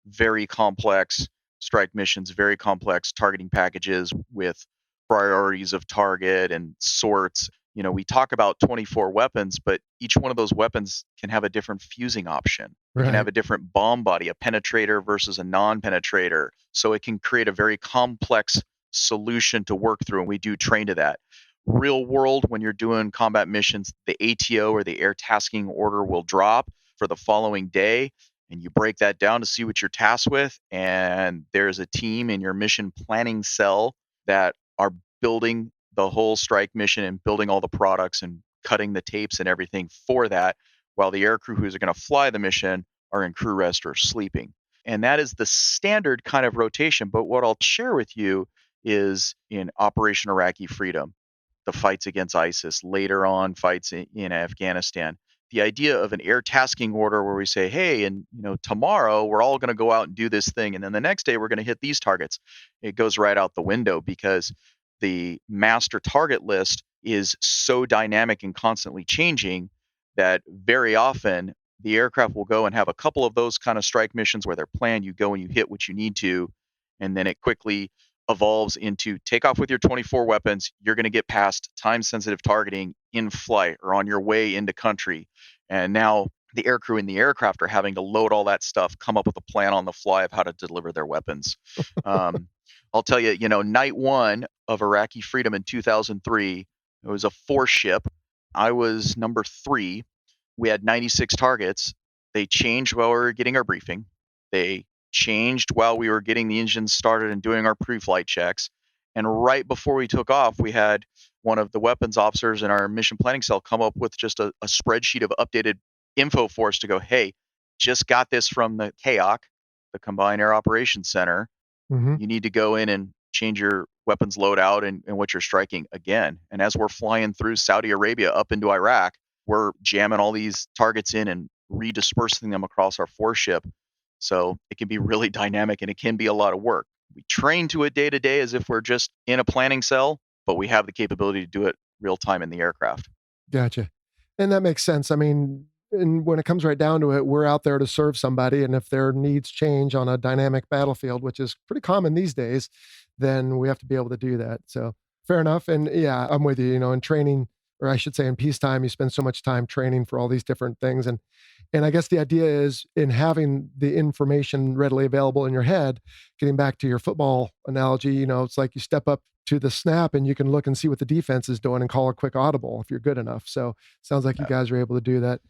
very complex strike missions, very complex targeting packages with priorities of target and sorts. We talk about 24 weapons, but each one of those weapons can have a different fusing option. It can have a different bomb body, a penetrator versus a non-penetrator. So it can create a very complex solution to work through, and we do train to that. Real world, when you're doing combat missions, the ATO or the air tasking order will drop for the following day, and you break that down to see what you're tasked with. And there's a team in your mission planning cell that are building the whole strike mission and building all the products and cutting the tapes and everything for that, while the aircrew who's going to fly the mission are in crew rest or sleeping. And that is the standard kind of rotation. But what I'll share with you is in Operation Iraqi Freedom, the fights against ISIS, later on fights in Afghanistan. The idea of an air tasking order where we say, hey, and tomorrow we're all going to go out and do this thing, and then the next day we're going to hit these targets. It goes right out the window because the master target list is so dynamic and constantly changing that very often the aircraft will go and have a couple of those kind of strike missions where they're planned. You go and you hit what you need to, and then it quickly evolves into take off with your 24 weapons. You're going to get past time-sensitive targeting in flight or on your way into country. And now the aircrew and the aircraft are having to load all that stuff, come up with a plan on the fly of how to deliver their weapons. I'll tell you, night one of Iraqi Freedom in 2003, it was a 4-ship. I was number 3. We had 96 targets. They changed while we were getting our briefing. They changed while we were getting the engines started and doing our pre-flight checks. And right before we took off, we had one of the weapons officers in our mission planning cell come up with just a spreadsheet of updated info for us to go, hey, just got this from the CAOC, the Combined Air Operations Center. You need to go in and change your weapons loadout and what you're striking again. And as we're flying through Saudi Arabia up into Iraq, we're jamming all these targets in and redispersing them across our 4-ship. So it can be really dynamic and it can be a lot of work. We train to it day to day as if we're just in a planning cell, but we have the capability to do it real time in the aircraft. Gotcha. And that makes sense. I mean, and when it comes right down to it, we're out there to serve somebody. And if their needs change on a dynamic battlefield, which is pretty common these days, then we have to be able to do that. So fair enough. And yeah, I'm with you, in training, or I should say in peacetime, you spend so much time training for all these different things. And I guess the idea is in having the information readily available in your head, getting back to your football analogy, it's like you step up to the snap and you can look and see what the defense is doing and call a quick audible if you're good enough. So sounds like you guys are able to do that.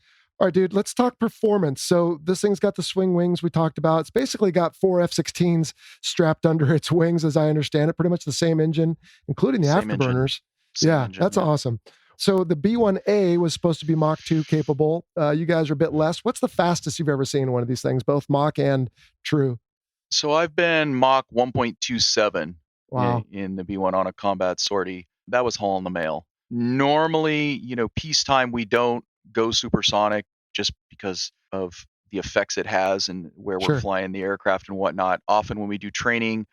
All right, dude, let's talk performance. So this thing's got the swing wings we talked about. It's basically got 4 F-16s strapped under its wings, as I understand it. Pretty much the same engine, including the afterburners. That's awesome. So the B-1A was supposed to be Mach 2 capable. You guys are a bit less. What's the fastest you've ever seen one of these things, both Mach and true? So I've been Mach 1.27 wow. in the B-1 on a combat sortie. That was hauling the mail. Normally, peacetime, we don't go supersonic just because of the effects it has and where we're flying the aircraft and whatnot. Often when we do training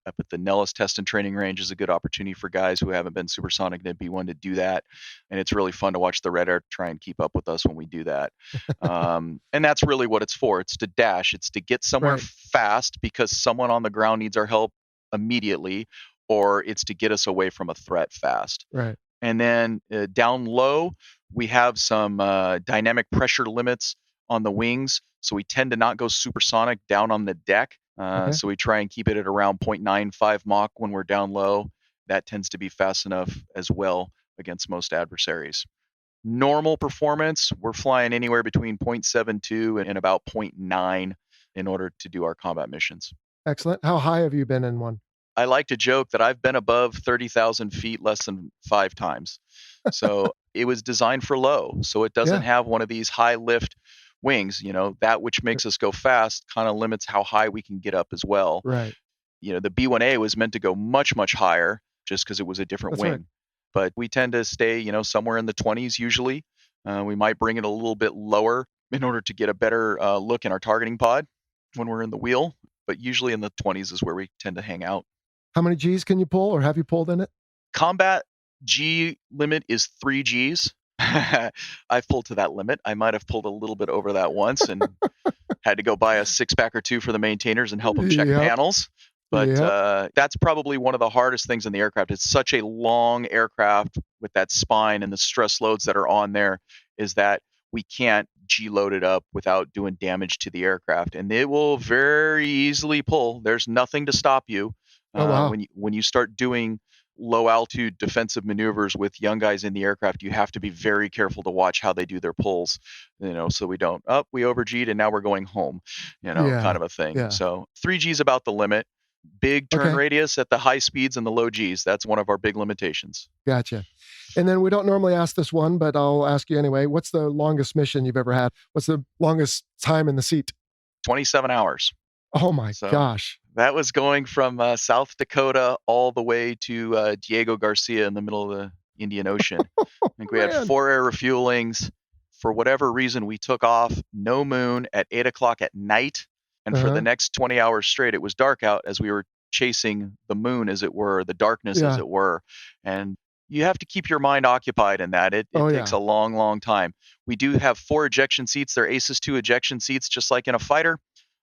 up at the Nellis Test and Training Range is a good opportunity for guys who haven't been supersonic in a B-1 to do that. And it's really fun to watch the Red Air try and keep up with us when we do that. And that's really what it's for. It's to dash. It's to get somewhere fast because someone on the ground needs our help immediately, or it's to get us away from a threat fast. Right. And then down low, we have some dynamic pressure limits on the wings. So we tend to not go supersonic down on the deck. So we try and keep it at around 0.95 Mach when we're down low. That tends to be fast enough as well against most adversaries. Normal performance, we're flying anywhere between 0.72 and about 0.9 in order to do our combat missions. Excellent. How high have you been in one? I like to joke that I've been above 30,000 feet less than 5 times. So it was designed for low. So it doesn't have one of these high lift wings. That which makes us go fast kind of limits how high we can get up as well. Right. The B-1A was meant to go much, much higher just because it was a different wing. Right. But we tend to stay, somewhere in the 20s usually. We might bring it a little bit lower in order to get a better look in our targeting pod when we're in the wheel. But usually in the 20s is where we tend to hang out. How many Gs can you pull or have you pulled in it? Combat G limit is 3 Gs. I've pulled to that limit. I might have pulled a little bit over that once and had to go buy a 6-pack or 2 for the maintainers and help them check panels. But Yep. that's probably one of the hardest things in the aircraft. It's such a long aircraft with that spine and the stress loads that are on there, is that we can't G-load it up without doing damage to the aircraft. And it will very easily pull. There's nothing to stop you. Oh, wow. When you start doing low altitude defensive maneuvers with young guys in the aircraft, you have to be very careful to watch how they do their pulls, so we don't, we over-G'd and now we're going home, kind Yeah. of a thing. Yeah. So 3G is about the limit. Big turn Okay. radius at the high speeds and the low Gs. That's one of our big limitations. Gotcha. And then we don't normally ask this one, but I'll ask you anyway. What's the longest mission you've ever had? What's the longest time in the seat? 27 hours. Oh my So gosh. that was going from South Dakota all the way to Diego Garcia in the middle of the Indian Ocean. I think we had Man. 4 air refuelings. For whatever reason, we took off, no moon, at 8 o'clock at night. And for the next 20 hours straight, it was dark out as we were chasing the moon, as it were, the darkness, as Yeah. it were. And you have to keep your mind occupied in that. It Oh, takes yeah. a long, long time. We do have 4 ejection seats. They're ACES 2 ejection seats, just like in a fighter.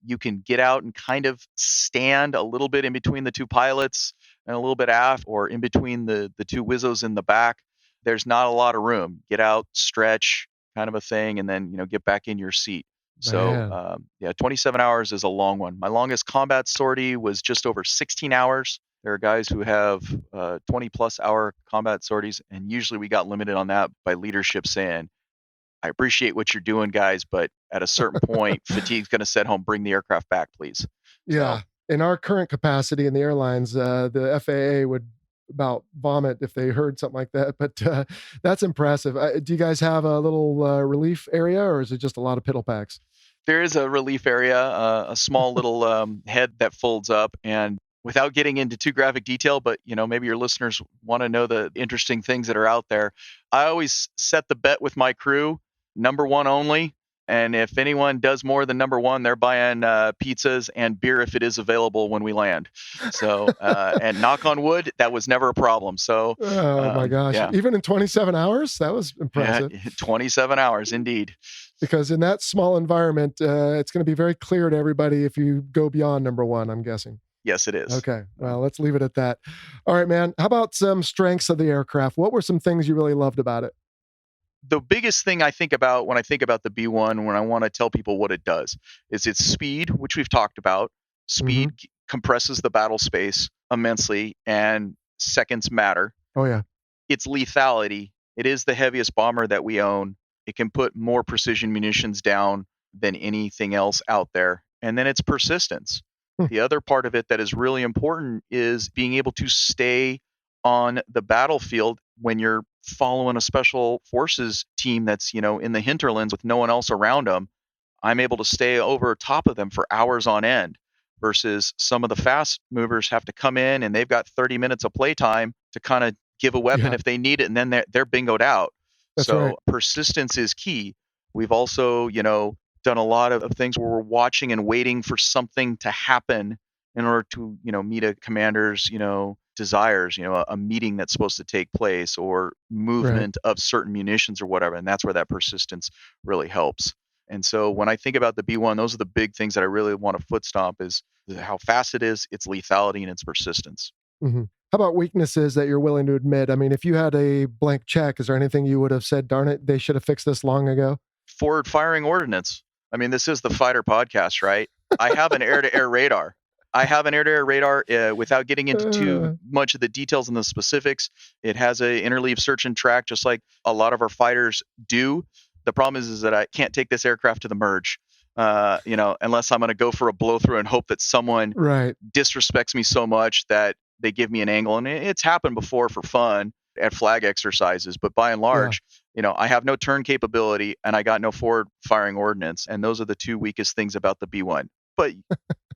You can get out and kind of stand a little bit in between the 2 pilots and a little bit aft, or in between the 2 Wizzos in the back. There's not a lot of room. Get out, stretch, kind of a thing, and then get back in your seat. So Man. 27 hours is a long one. My longest combat sortie was just over 16 hours. There are guys who have 20 plus hour combat sorties, and usually we got limited on that by leadership saying, I appreciate what you're doing, guys, but at a certain point, fatigue's going to set home. Bring the aircraft back, please. Yeah. In our current capacity in the airlines, the FAA would about vomit if they heard something like that. But that's impressive. Do you guys have a little relief area, or is it just a lot of piddle packs? There is a relief area, a small little head that folds up. And without getting into too graphic detail, but maybe your listeners want to know the interesting things that are out there. I always set the bet with my crew, number 1 only. And if anyone does more than number 1, they're buying pizzas and beer if it is available when we land. So, and knock on wood, that was never a problem. So, Oh my gosh. yeah, Even in 27 hours? That was impressive. 27 hours indeed. Because in that small environment, it's going to be very clear to everybody if you go beyond number 1, I'm guessing. Yes, it is. Okay. Well, let's leave it at that. All right, man. How about some strengths of the aircraft? What were some things you really loved about it? The biggest thing I think about when I think about the B-1, when I want to tell people what it does, is its speed, which we've talked about. Speed compresses the battle space immensely, and seconds matter. Oh, yeah. Its lethality. It is the heaviest bomber that we own. It can put more precision munitions down than anything else out there. And then its persistence. The other part of it that is really important is being able to stay on the battlefield when you're following a special forces team that's, in the hinterlands with no one else around them. I'm able to stay over top of them for hours on end, versus some of the fast movers have to come in and they've got 30 minutes of playtime to kind of give a weapon if they need it, and then they're bingoed out. That's So right. persistence is key. We've also, done a lot of things where we're watching and waiting for something to happen in order to, meet a commander's, desires, a meeting that's supposed to take place, or movement of certain munitions or whatever. And that's where that persistence really helps. And so when I think about the B-1, those are the big things that I really want to foot stomp, is how fast it is, its lethality, and its persistence. How about weaknesses that you're willing to admit? I mean, if you had a blank check, is there anything you would have said, darn it, they should have fixed this long ago? Forward firing ordnance. I mean, this is the fighter podcast, right? I have an air-to-air radar. Without getting into too much of the details and the specifics. It has a interleave search and track, just like a lot of our fighters do. The problem is that I can't take this aircraft to the merge, unless I'm going to go for a blow through and hope that someone disrespects me so much that they give me an angle. And it's happened before for fun at flag exercises, but by and large, I have no turn capability and I got no forward firing ordnance. And those are the 2 weakest things about the B-1. But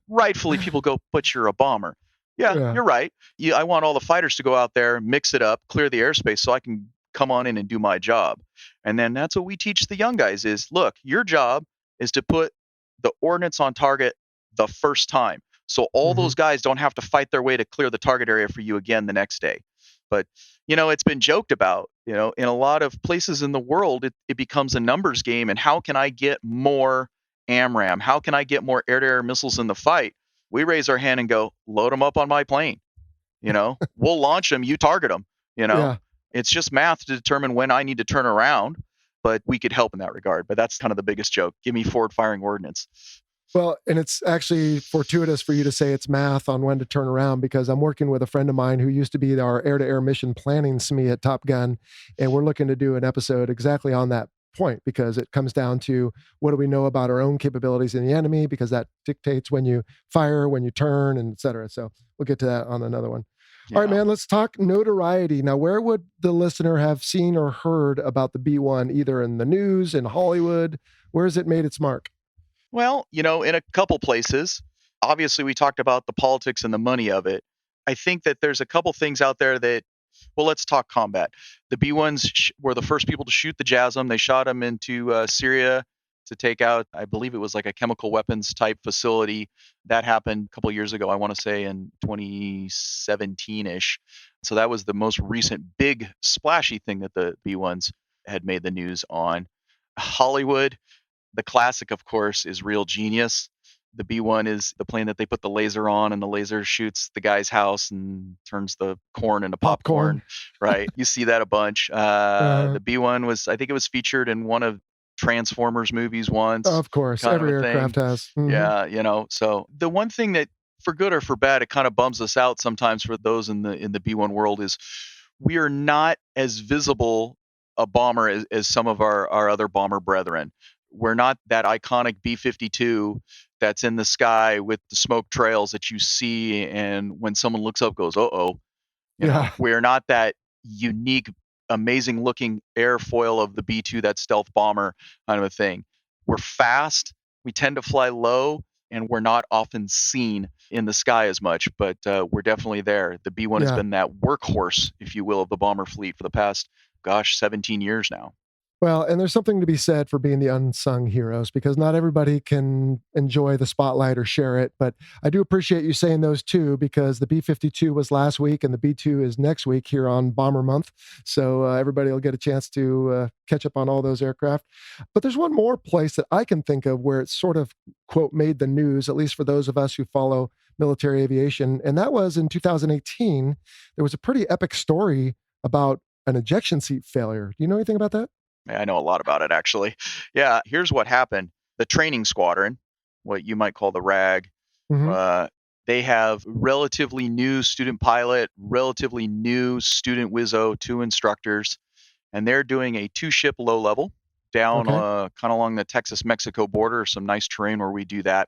rightfully, people go, but you're a bomber. Yeah, you're right. I want all the fighters to go out there, mix it up, clear the airspace so I can come on in and do my job. And then that's what we teach the young guys is, look, your job is to put the ordnance on target the first time. So all those guys don't have to fight their way to clear the target area for you again the next day. But, it's been joked about, in a lot of places in the world, it becomes a numbers game. And how can I get more AMRAAM? How can I get more air-to-air missiles in the fight? We raise our hand and go, load them up on my plane. We'll launch them. You target them. Yeah. It's just math to determine when I need to turn around, but we could help in that regard. But that's kind of the biggest joke. Give me forward firing ordnance. Well, and it's actually fortuitous for you to say it's math on when to turn around, because I'm working with a friend of mine who used to be our air-to-air mission planning SME at Top Gun, and we're looking to do an episode exactly on that point, because it comes down to what do we know about our own capabilities in the enemy, because that dictates when you fire, when you turn, and et cetera. So we'll get to that on another one. Yeah. All right, man, let's talk notoriety. Now, where would the listener have seen or heard about the B-1, either in the news, in Hollywood? Where has it made its mark? Well, in a couple places. Obviously, we talked about the politics and the money of it. I think that there's a couple things out there that, well, let's talk combat. The B-1s were the first people to shoot the JASSM. They shot them into Syria to take out, I believe it was like a chemical weapons type facility. That happened a couple years ago, I want to say in 2017-ish. So that was the most recent big splashy thing that the B-1s had made the news on. Hollywood, the classic, of course, is Real Genius. The B-1 is the plane that they put the laser on, and the laser shoots the guy's house and turns the corn into popcorn. Right? You see that a bunch. The B-1 was, I think it was featured in one of Transformers movies once. Of course, every aircraft has. Mm-hmm. Yeah, so the one thing that, for good or for bad, it kind of bums us out sometimes for those in the B-1 world is we are not as visible a bomber as some of our other bomber brethren. We're not that iconic B-52 that's in the sky with the smoke trails that you see, and when someone looks up goes, uh-oh. We're not that unique, amazing looking airfoil of the B-2, that stealth bomber kind of a thing. We're fast, we tend to fly low, and we're not often seen in the sky as much, but we're definitely there. The B-1 has been that workhorse, if you will, of the bomber fleet for the past, 17 years now. Well, and there's something to be said for being the unsung heroes, because not everybody can enjoy the spotlight or share it. But I do appreciate you saying those two, because the B-52 was last week and the B-2 is next week here on Bomber Month. So everybody will get a chance to catch up on all those aircraft. But there's one more place that I can think of where it's sort of, quote, made the news, at least for those of us who follow military aviation. And that was in 2018. There was a pretty epic story about an ejection seat failure. Do you know anything about that? I know a lot about it, actually. Yeah, here's what happened. The training squadron, what you might call the RAG, they have relatively new student pilot, relatively new student Wizzo, 2 instructors, and they're doing a 2-ship low level down kind of along the Texas-Mexico border, some nice terrain where we do that.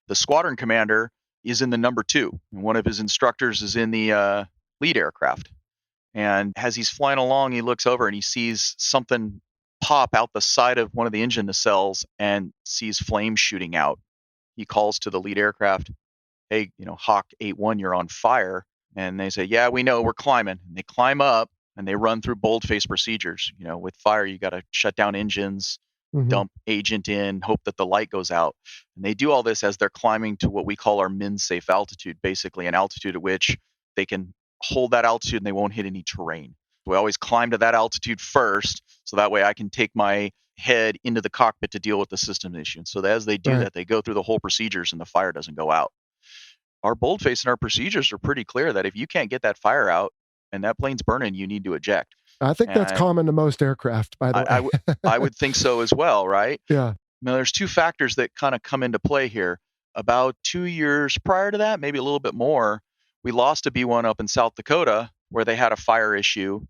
The squadron commander is in the number 2, and one of his instructors is in the lead aircraft. And as he's flying along, he looks over and he sees something pop out the side of one of the engine nacelles and sees flames shooting out. He calls to the lead aircraft, "Hey, Hawk 8-1, you're on fire." And they say, "Yeah, we know, we're climbing." And they climb up and they run through boldface procedures. With fire, you got to shut down engines, dump agent in, hope that the light goes out. And they do all this as they're climbing to what we call our min-safe altitude, basically an altitude at which they can hold that altitude and they won't hit any terrain. We always climb to that altitude first, so that way I can take my head into the cockpit to deal with the system issue. And so as they do that, they go through the whole procedures and the fire doesn't go out. Our boldface and our procedures are pretty clear that if you can't get that fire out and that plane's burning, you need to eject. I think that's common to most aircraft, by the way. I would think so as well, right? Yeah. Now, there's 2 factors that kind of come into play here. About 2 years prior to that, maybe a little bit more, we lost a B-1 up in South Dakota where they had a fire issue,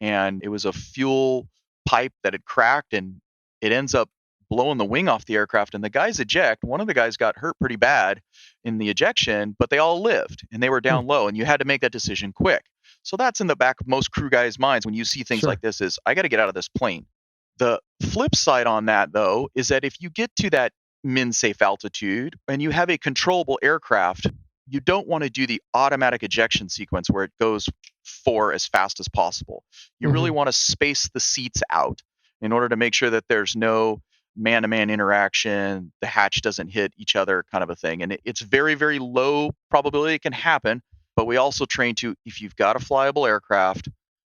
and it was a fuel pipe that had cracked, and it ends up blowing the wing off the aircraft, and the guys eject. One of the guys got hurt pretty bad in the ejection, but they all lived, and they were down low, and you had to make that decision quick. So that's in the back of most crew guys' minds when you see things like this is, I got to get out of this plane. The flip side on that, though, is that if you get to that min-safe altitude and you have a controllable aircraft, you don't want to do the automatic ejection sequence where it goes 4 as fast as possible. You really want to space the seats out in order to make sure that there's no man-to-man interaction, the hatch doesn't hit each other, kind of a thing. And it's very, very low probability it can happen, but we also train to, if you've got a flyable aircraft,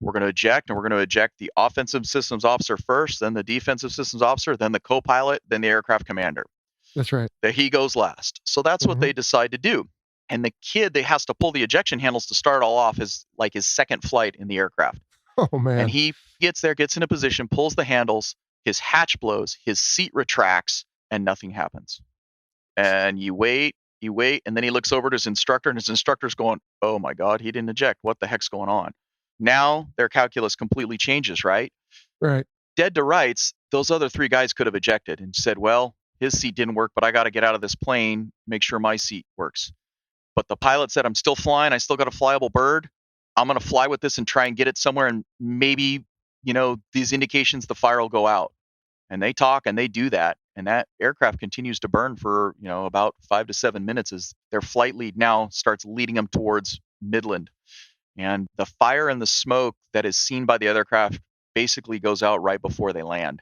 we're going to eject, and we're going to eject the offensive systems officer first, then the defensive systems officer, then the co-pilot, then the aircraft commander. That's right. that he goes last. So that's what Mhm. they decide to do. And the kid that has to pull the ejection handles to start all off is like his second flight in the aircraft. Oh, And man. he gets there, gets in a position, pulls the handles, his hatch blows, his seat retracts, and nothing happens. And you wait, and then he looks over to his instructor, and his instructor's going, "Oh my God, he didn't eject. What the heck's going on?" Now their calculus completely changes, right? Right. Dead to rights, those other three guys could have ejected and said, "Well, his seat didn't work, but I got to get out of this plane, make sure my seat works." But the pilot said, "I'm still flying. I still got a flyable bird. I'm going to fly with this and try and get it somewhere. And maybe, these indications the fire will go out." And they talk and they do that. And that aircraft continues to burn for, about 5 to 7 minutes as their flight lead now starts leading them towards Midland. And the fire and the smoke that is seen by the other craft basically goes out right before they land.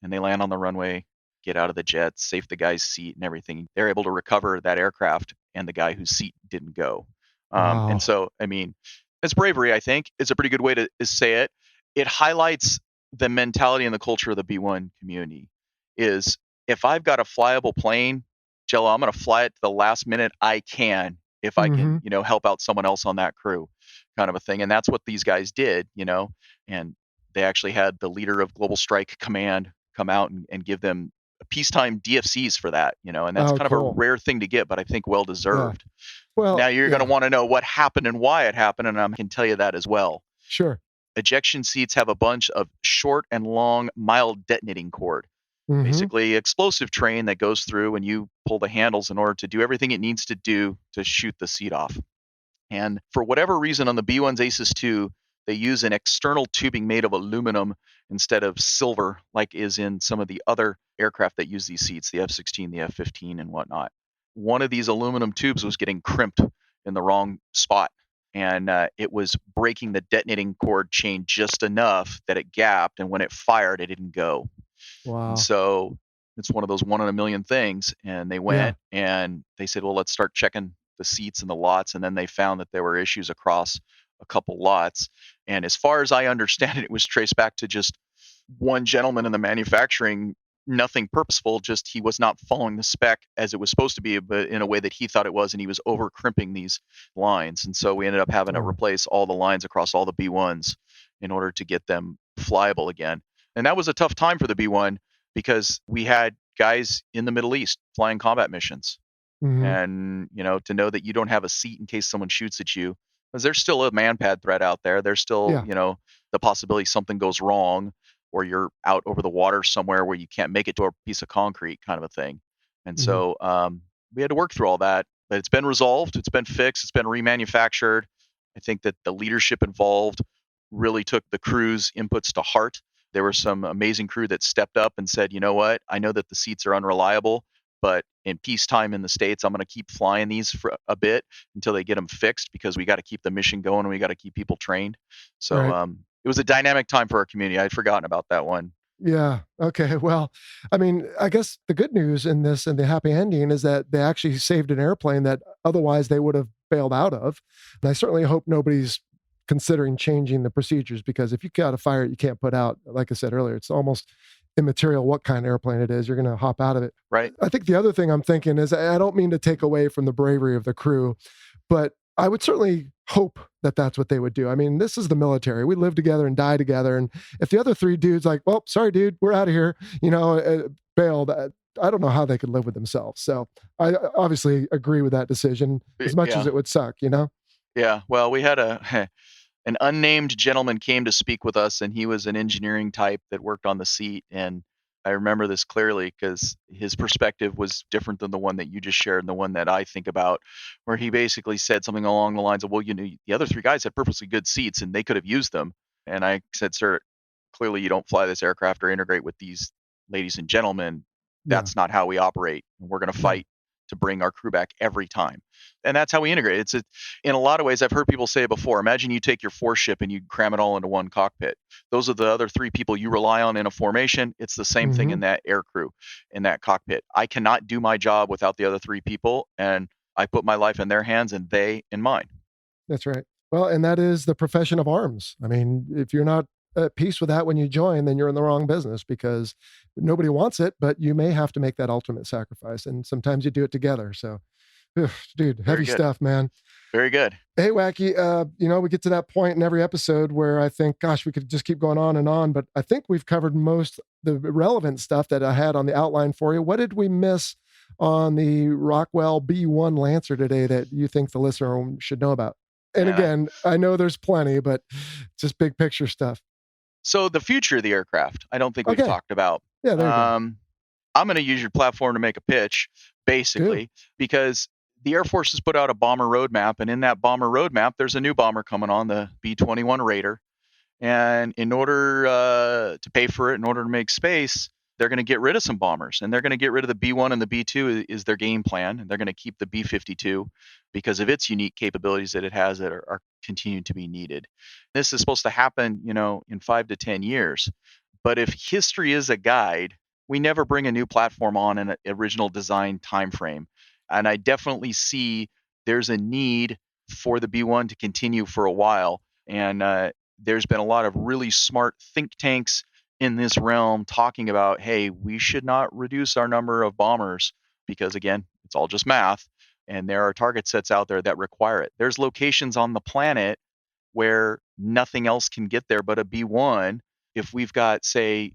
And they land on the runway, get out of the jet, save the guy's seat and everything. They're able to recover that aircraft and the guy whose seat didn't go. And Wow. so, I mean, it's bravery, I think. It's a pretty good way to say it. It highlights the mentality and the culture of the B-1 community is if I've got a flyable plane, Jello, I'm going to fly it to the last minute I can if I can, Mhm. help out someone else on that crew kind of a thing. And that's what these guys did, and they actually had the leader of Global Strike Command come out and give them peacetime DFCs for that, and that's Oh, kind of a cool. rare thing to get, but I think well Yeah. deserved. Now Well, you're going to yeah. want to know what happened and why it happened, and I can tell you that as well. Sure. Ejection seats have a bunch of short and long mild detonating cord, Mhm. basically explosive train that goes through when you pull the handles in order to do everything it needs to do to shoot the seat off. And for whatever reason on the B-1's ACES 2, they use an external tubing made of aluminum instead of silver, like is in some of the other aircraft that use these seats, the F-16, the F-15, and whatnot. One of these aluminum tubes was getting crimped in the wrong spot, and it was breaking the detonating cord chain just enough that it gapped, and when it fired, it didn't go. And Wow. so it's one of those one in a million things. And they Yeah. went and they said, well, let's start checking the seats and the lots. And then they found that there were issues across a couple lots. And as far as I understand it, it was traced back to just one gentleman in the manufacturing, nothing purposeful, just he was not following the spec as it was supposed to be, but in a way that he thought it was. And he was over crimping these lines. And so we ended up having to Oh. replace all the lines across all the B1s in order to get them flyable again. And that was a tough time for the B1 because we had guys in the Middle East flying combat missions. Mhm. And, to know that you don't have a seat in case someone shoots at you, because there's still a manpad threat out there. There's still, Yeah. the possibility something goes wrong or you're out over the water somewhere where you can't make it to a piece of concrete kind of a thing. And Mhm. so we had to work through all that, but it's been resolved. It's been fixed. It's been remanufactured. I think that the leadership involved really took the crew's inputs to heart. There were some amazing crew that stepped up and said, you know what, I know that the seats are unreliable, but in peacetime in the States, I'm going to keep flying these for a bit until they get them fixed because we got to keep the mission going and we got to keep people trained. So Right. it was a dynamic time for our community. I'd forgotten about that one. Yeah. Okay. Well, I mean, I guess the good news in this and the happy ending is that they actually saved an airplane that otherwise they would have bailed out of. And I certainly hope nobody's considering changing the procedures because if you got a fire you can't put out, like I said earlier, it's almost immaterial what kind of airplane it is, you're going to hop out of it. Right. I think the other thing I'm thinking is I don't mean to take away from the bravery of the crew, but I would certainly hope that that's what they would do. I mean, this is the military. We live together and die together. And if the other three dudes like, well, sorry, dude, we're out of here, bailed, I don't know how they could live with themselves. So I obviously agree with that decision as much as Yeah. it would suck. Yeah. Well, we had an unnamed gentleman came to speak with us, and he was an engineering type that worked on the seat. And I remember this clearly because his perspective was different than the one that you just shared and the one that I think about, where he basically said something along the lines of, well, the other three guys had perfectly good seats and they could have used them. And I said, sir, clearly you don't fly this aircraft or integrate with these ladies and gentlemen. Yeah. That's not how we operate. We're going to Yeah. fight to bring our crew back every time. And that's how we integrate. In a lot of ways, I've heard people say it before. Imagine you take your four ship and you cram it all into one cockpit. Those are the other three people you rely on in a formation. It's the same thing Hmm. in that air crew, in that cockpit. I cannot do my job without the other three people, and I put my life in their hands and they in mine. That's right. Well, and that is the profession of arms. I mean, if you're not at peace with that when you join, then you're in the wrong business because nobody wants it, but you may have to make that ultimate sacrifice. And sometimes you do it together. So, dude, Very heavy good. stuff, man. Very good. Hey, Wacky, we get to that point in every episode where I think, gosh, we could just keep going on and on, but I think we've covered most the relevant stuff that I had on the outline for you. What did we miss on the Rockwell B-1 Lancer today that you think the listener should know about? And Yeah. again, I know there's plenty, but just big picture stuff. So the future of the aircraft, I don't think we've Okay. talked about. Yeah, there you go. I'm going to use your platform to make a pitch, basically, because the Air Force has put out a bomber roadmap, and in that bomber roadmap, there's a new bomber coming on, the B-21 Raider. And in order to pay for it, in order to make space, they're going to get rid of some bombers, and they're going to get rid of the B-1 and the B-2 is their game plan. And they're going to keep the B-52 because of its unique capabilities that it has that are continuing to be needed. This is supposed to happen, in 5 to 10 years. But if history is a guide, we never bring a new platform on in an original design timeframe. And I definitely see there's a need for the B-1 to continue for a while. And there's been a lot of really smart think tanks in this realm talking about, hey, we should not reduce our number of bombers because, again, it's all just math. And there are target sets out there that require it. There's locations on the planet where nothing else can get there but a B-1. If we've got, say,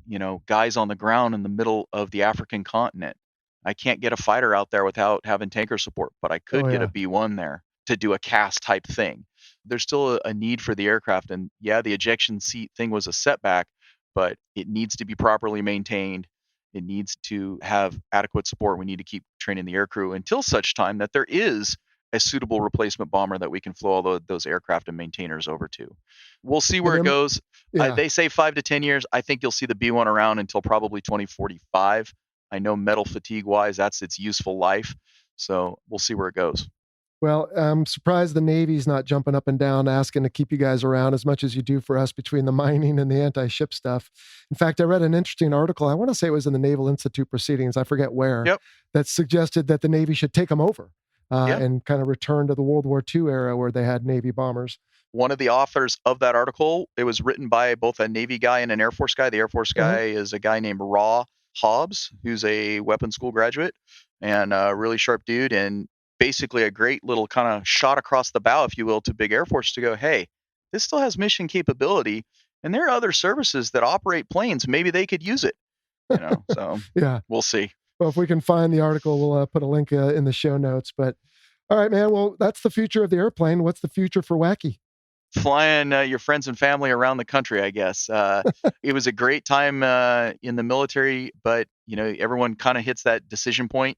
guys on the ground in the middle of the African continent, I can't get a fighter out there without having tanker support, but I could get a B-1 there to do a cast type thing. There's still a need for the aircraft. And yeah, the ejection seat thing was a setback, but it needs to be properly maintained. It needs to have adequate support. We need to keep training the aircrew until such time that there is a suitable replacement bomber that we can flow all those aircraft and maintainers over to. We'll see where it goes. Yeah. They say 5 to 10 years. I think you'll see the B-1 around until probably 2045. I know metal fatigue wise, that's its useful life. So we'll see where it goes. Well, I'm surprised the Navy's not jumping up and down asking to keep you guys around as much as you do for us between the mining and the anti-ship stuff. In fact, I read an interesting article. I want to say it was in the Naval Institute Proceedings. I forget where. Yep. That suggested that the Navy should take them over and kind of return to the World War II era where they had Navy bombers. One of the authors of that article, it was written by both a Navy guy and an Air Force guy. The Air Force guy is a guy named Raw Hobbs, who's a weapons school graduate and a really sharp dude. And basically a great little kind of shot across the bow, if you will, to big Air Force to go, hey, this still has mission capability, and there are other services that operate planes. Maybe they could use it. So yeah, we'll see. Well, if we can find the article, we'll put a link in the show notes. But all right, man. Well, that's the future of the airplane. What's the future for Wacky? Flying your friends and family around the country, I guess. It was a great time in the military, but everyone kind of hits that decision point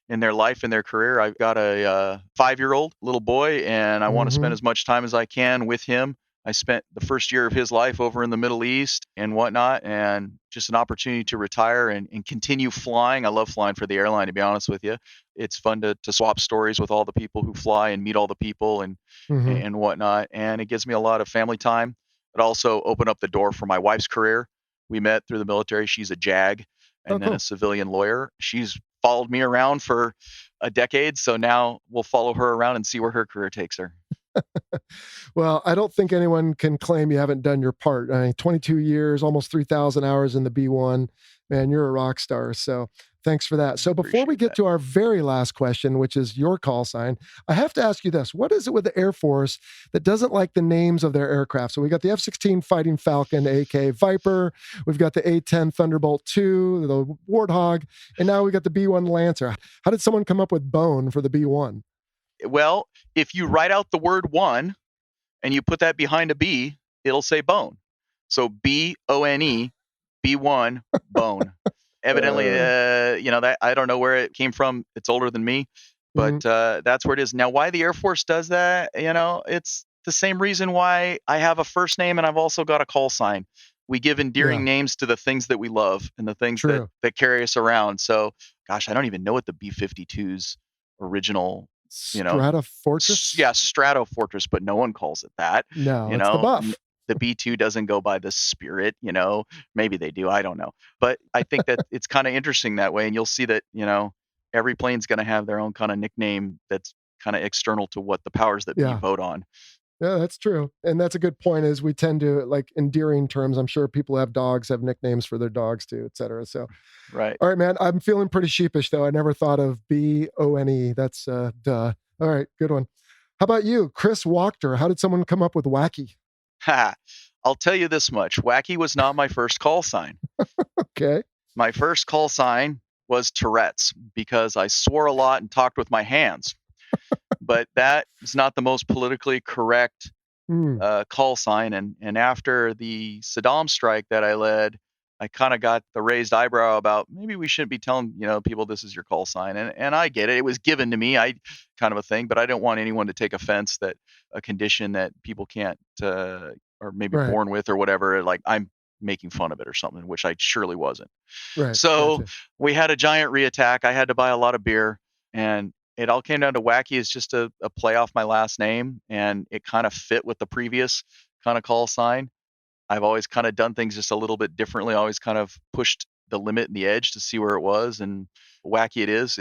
in their life and their career. I've got a 5-year-old little boy, and I want to spend as much time as I can with him. I spent the first year of his life over in the Middle East and whatnot, and just an opportunity to retire and continue flying. I love flying for the airline, to be honest with you. It's fun to swap stories with all the people who fly and meet all the people and whatnot. And it gives me a lot of family time. It also opened up the door for my wife's career. We met through the military. She's a JAG and then a civilian lawyer. She's followed me around for a decade. So now we'll follow her around and see where her career takes her. Well, I don't think anyone can claim you haven't done your part. 22 years, almost 3,000 hours in the B-1. Man, you're a rock star. So thanks for that. So before we get to our very last question, which is your call sign, I have to ask you this. What is it with the Air Force that doesn't like the names of their aircraft? So we got the F-16 Fighting Falcon, AK Viper. We've got the A-10 Thunderbolt II, the Warthog, and now we got the B-1 Lancer. How did someone come up with Bone for the B-1? Well, if you write out the word one and you put that behind a B, it'll say bone. So B-O-N-E, B-1, bone. Evidently, that I don't know where it came from. It's older than me, but that's where it is. Now, why the Air Force does that, it's the same reason why I have a first name and I've also got a call sign. We give endearing names to the things that we love and the things that carry us around. So, gosh, I don't even know what the B-52's original Stratofortress? Stratofortress, but no one calls it that. No, it's the Buff. The B-2 doesn't go by the Spirit, maybe they do. I don't know. But I think that it's kind of interesting that way. And you'll see that, every plane's going to have their own kind of nickname that's kind of external to what the powers that be vote on. Yeah, that's true. And that's a good point is we tend to like endearing terms. I'm sure people who have dogs have nicknames for their dogs too, et cetera. So, Right. all right, man, I'm feeling pretty sheepish though. I never thought of B-1. That's duh. All right, good one. How about you, Chris Wachter? How did someone come up with wacky? Ha! I'll tell you this much. Wacky was not my first call sign. Okay. My first call sign was Tourette's because I swore a lot and talked with my hands. But that is not the most politically correct call sign. And after the Saddam Strike that I led, I kind of got the raised eyebrow about maybe we shouldn't be telling people this is your call sign. And I get it. It was given to me, I kind of a thing, but I don't want anyone to take offense that a condition that people can't or maybe Right. born with or whatever, like I'm making fun of it or something, which I surely wasn't. Right. So Gotcha. we had a giant reattack. I had to buy a lot of beer, and it all came down to wacky is just a play off my last name, and it kind of fit with the previous kind of call sign. I've always kind of done things just a little bit differently. I always kind of pushed the limit and the edge to see where it was, and wacky it is.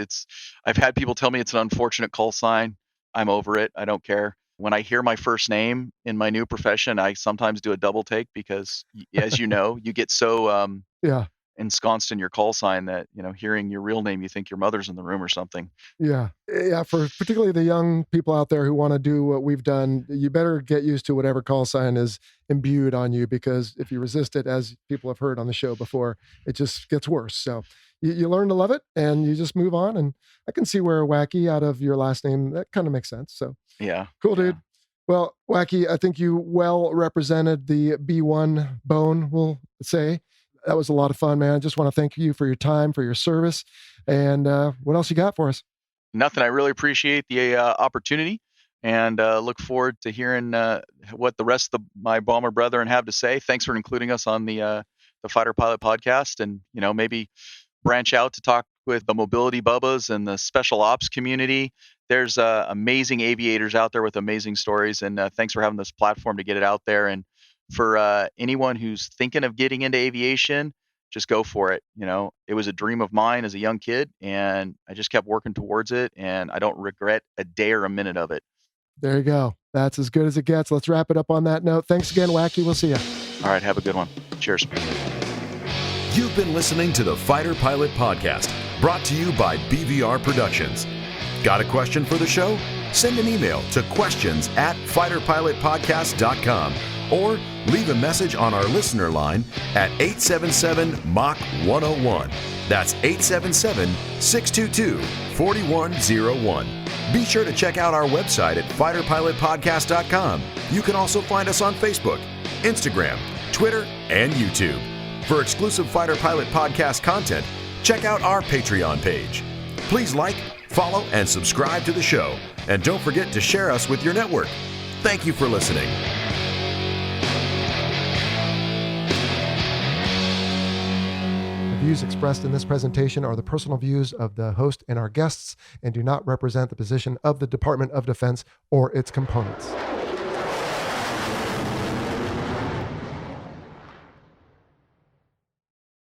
I've had people tell me it's an unfortunate call sign. I'm over it. I don't care. When I hear my first name in my new profession, I sometimes do a double take because, as you know, you get so Yeah. ensconced in your call sign that hearing your real name, you think your mother's in the room or something. Yeah. Yeah. For particularly the young people out there who want to do what we've done, you better get used to whatever call sign is imbued on you, because if you resist it, as people have heard on the show before, it just gets worse. So you learn to love it and you just move on. And I can see where wacky out of your last name, that kind of makes sense. So Yeah. cool, dude. Well, Wacky, I think you well represented the B-1 bone, we'll say. That was a lot of fun, man. I just want to thank you for your time, for your service. And what else you got for us? Nothing. I really appreciate the opportunity and look forward to hearing what the rest of my bomber brethren have to say. Thanks for including us on the Fighter Pilot podcast, and maybe branch out to talk with the mobility bubbas and the special ops community. There's amazing aviators out there with amazing stories, and thanks for having this platform to get it out there. And for anyone who's thinking of getting into aviation, just go for it. It was a dream of mine as a young kid, and I just kept working towards it, and I don't regret a day or a minute of it. There you go. That's as good as it gets. Let's wrap it up on that note. Thanks again, Wacky. We'll see you. All right. Have a good one. Cheers. You've been listening to the Fighter Pilot Podcast, brought to you by BVR Productions. Got a question for the show? Send an email to questions@fighterpilotpodcast.com or leave a message on our listener line at 877-MACH-101. That's 877-622-4101. Be sure to check out our website at fighterpilotpodcast.com. You can also find us on Facebook, Instagram, Twitter, and YouTube. For exclusive Fighter Pilot Podcast content, check out our Patreon page. Please like, follow, and subscribe to the show. And don't forget to share us with your network. Thank you for listening. The views expressed in this presentation are the personal views of the host and our guests and do not represent the position of the Department of Defense or its components.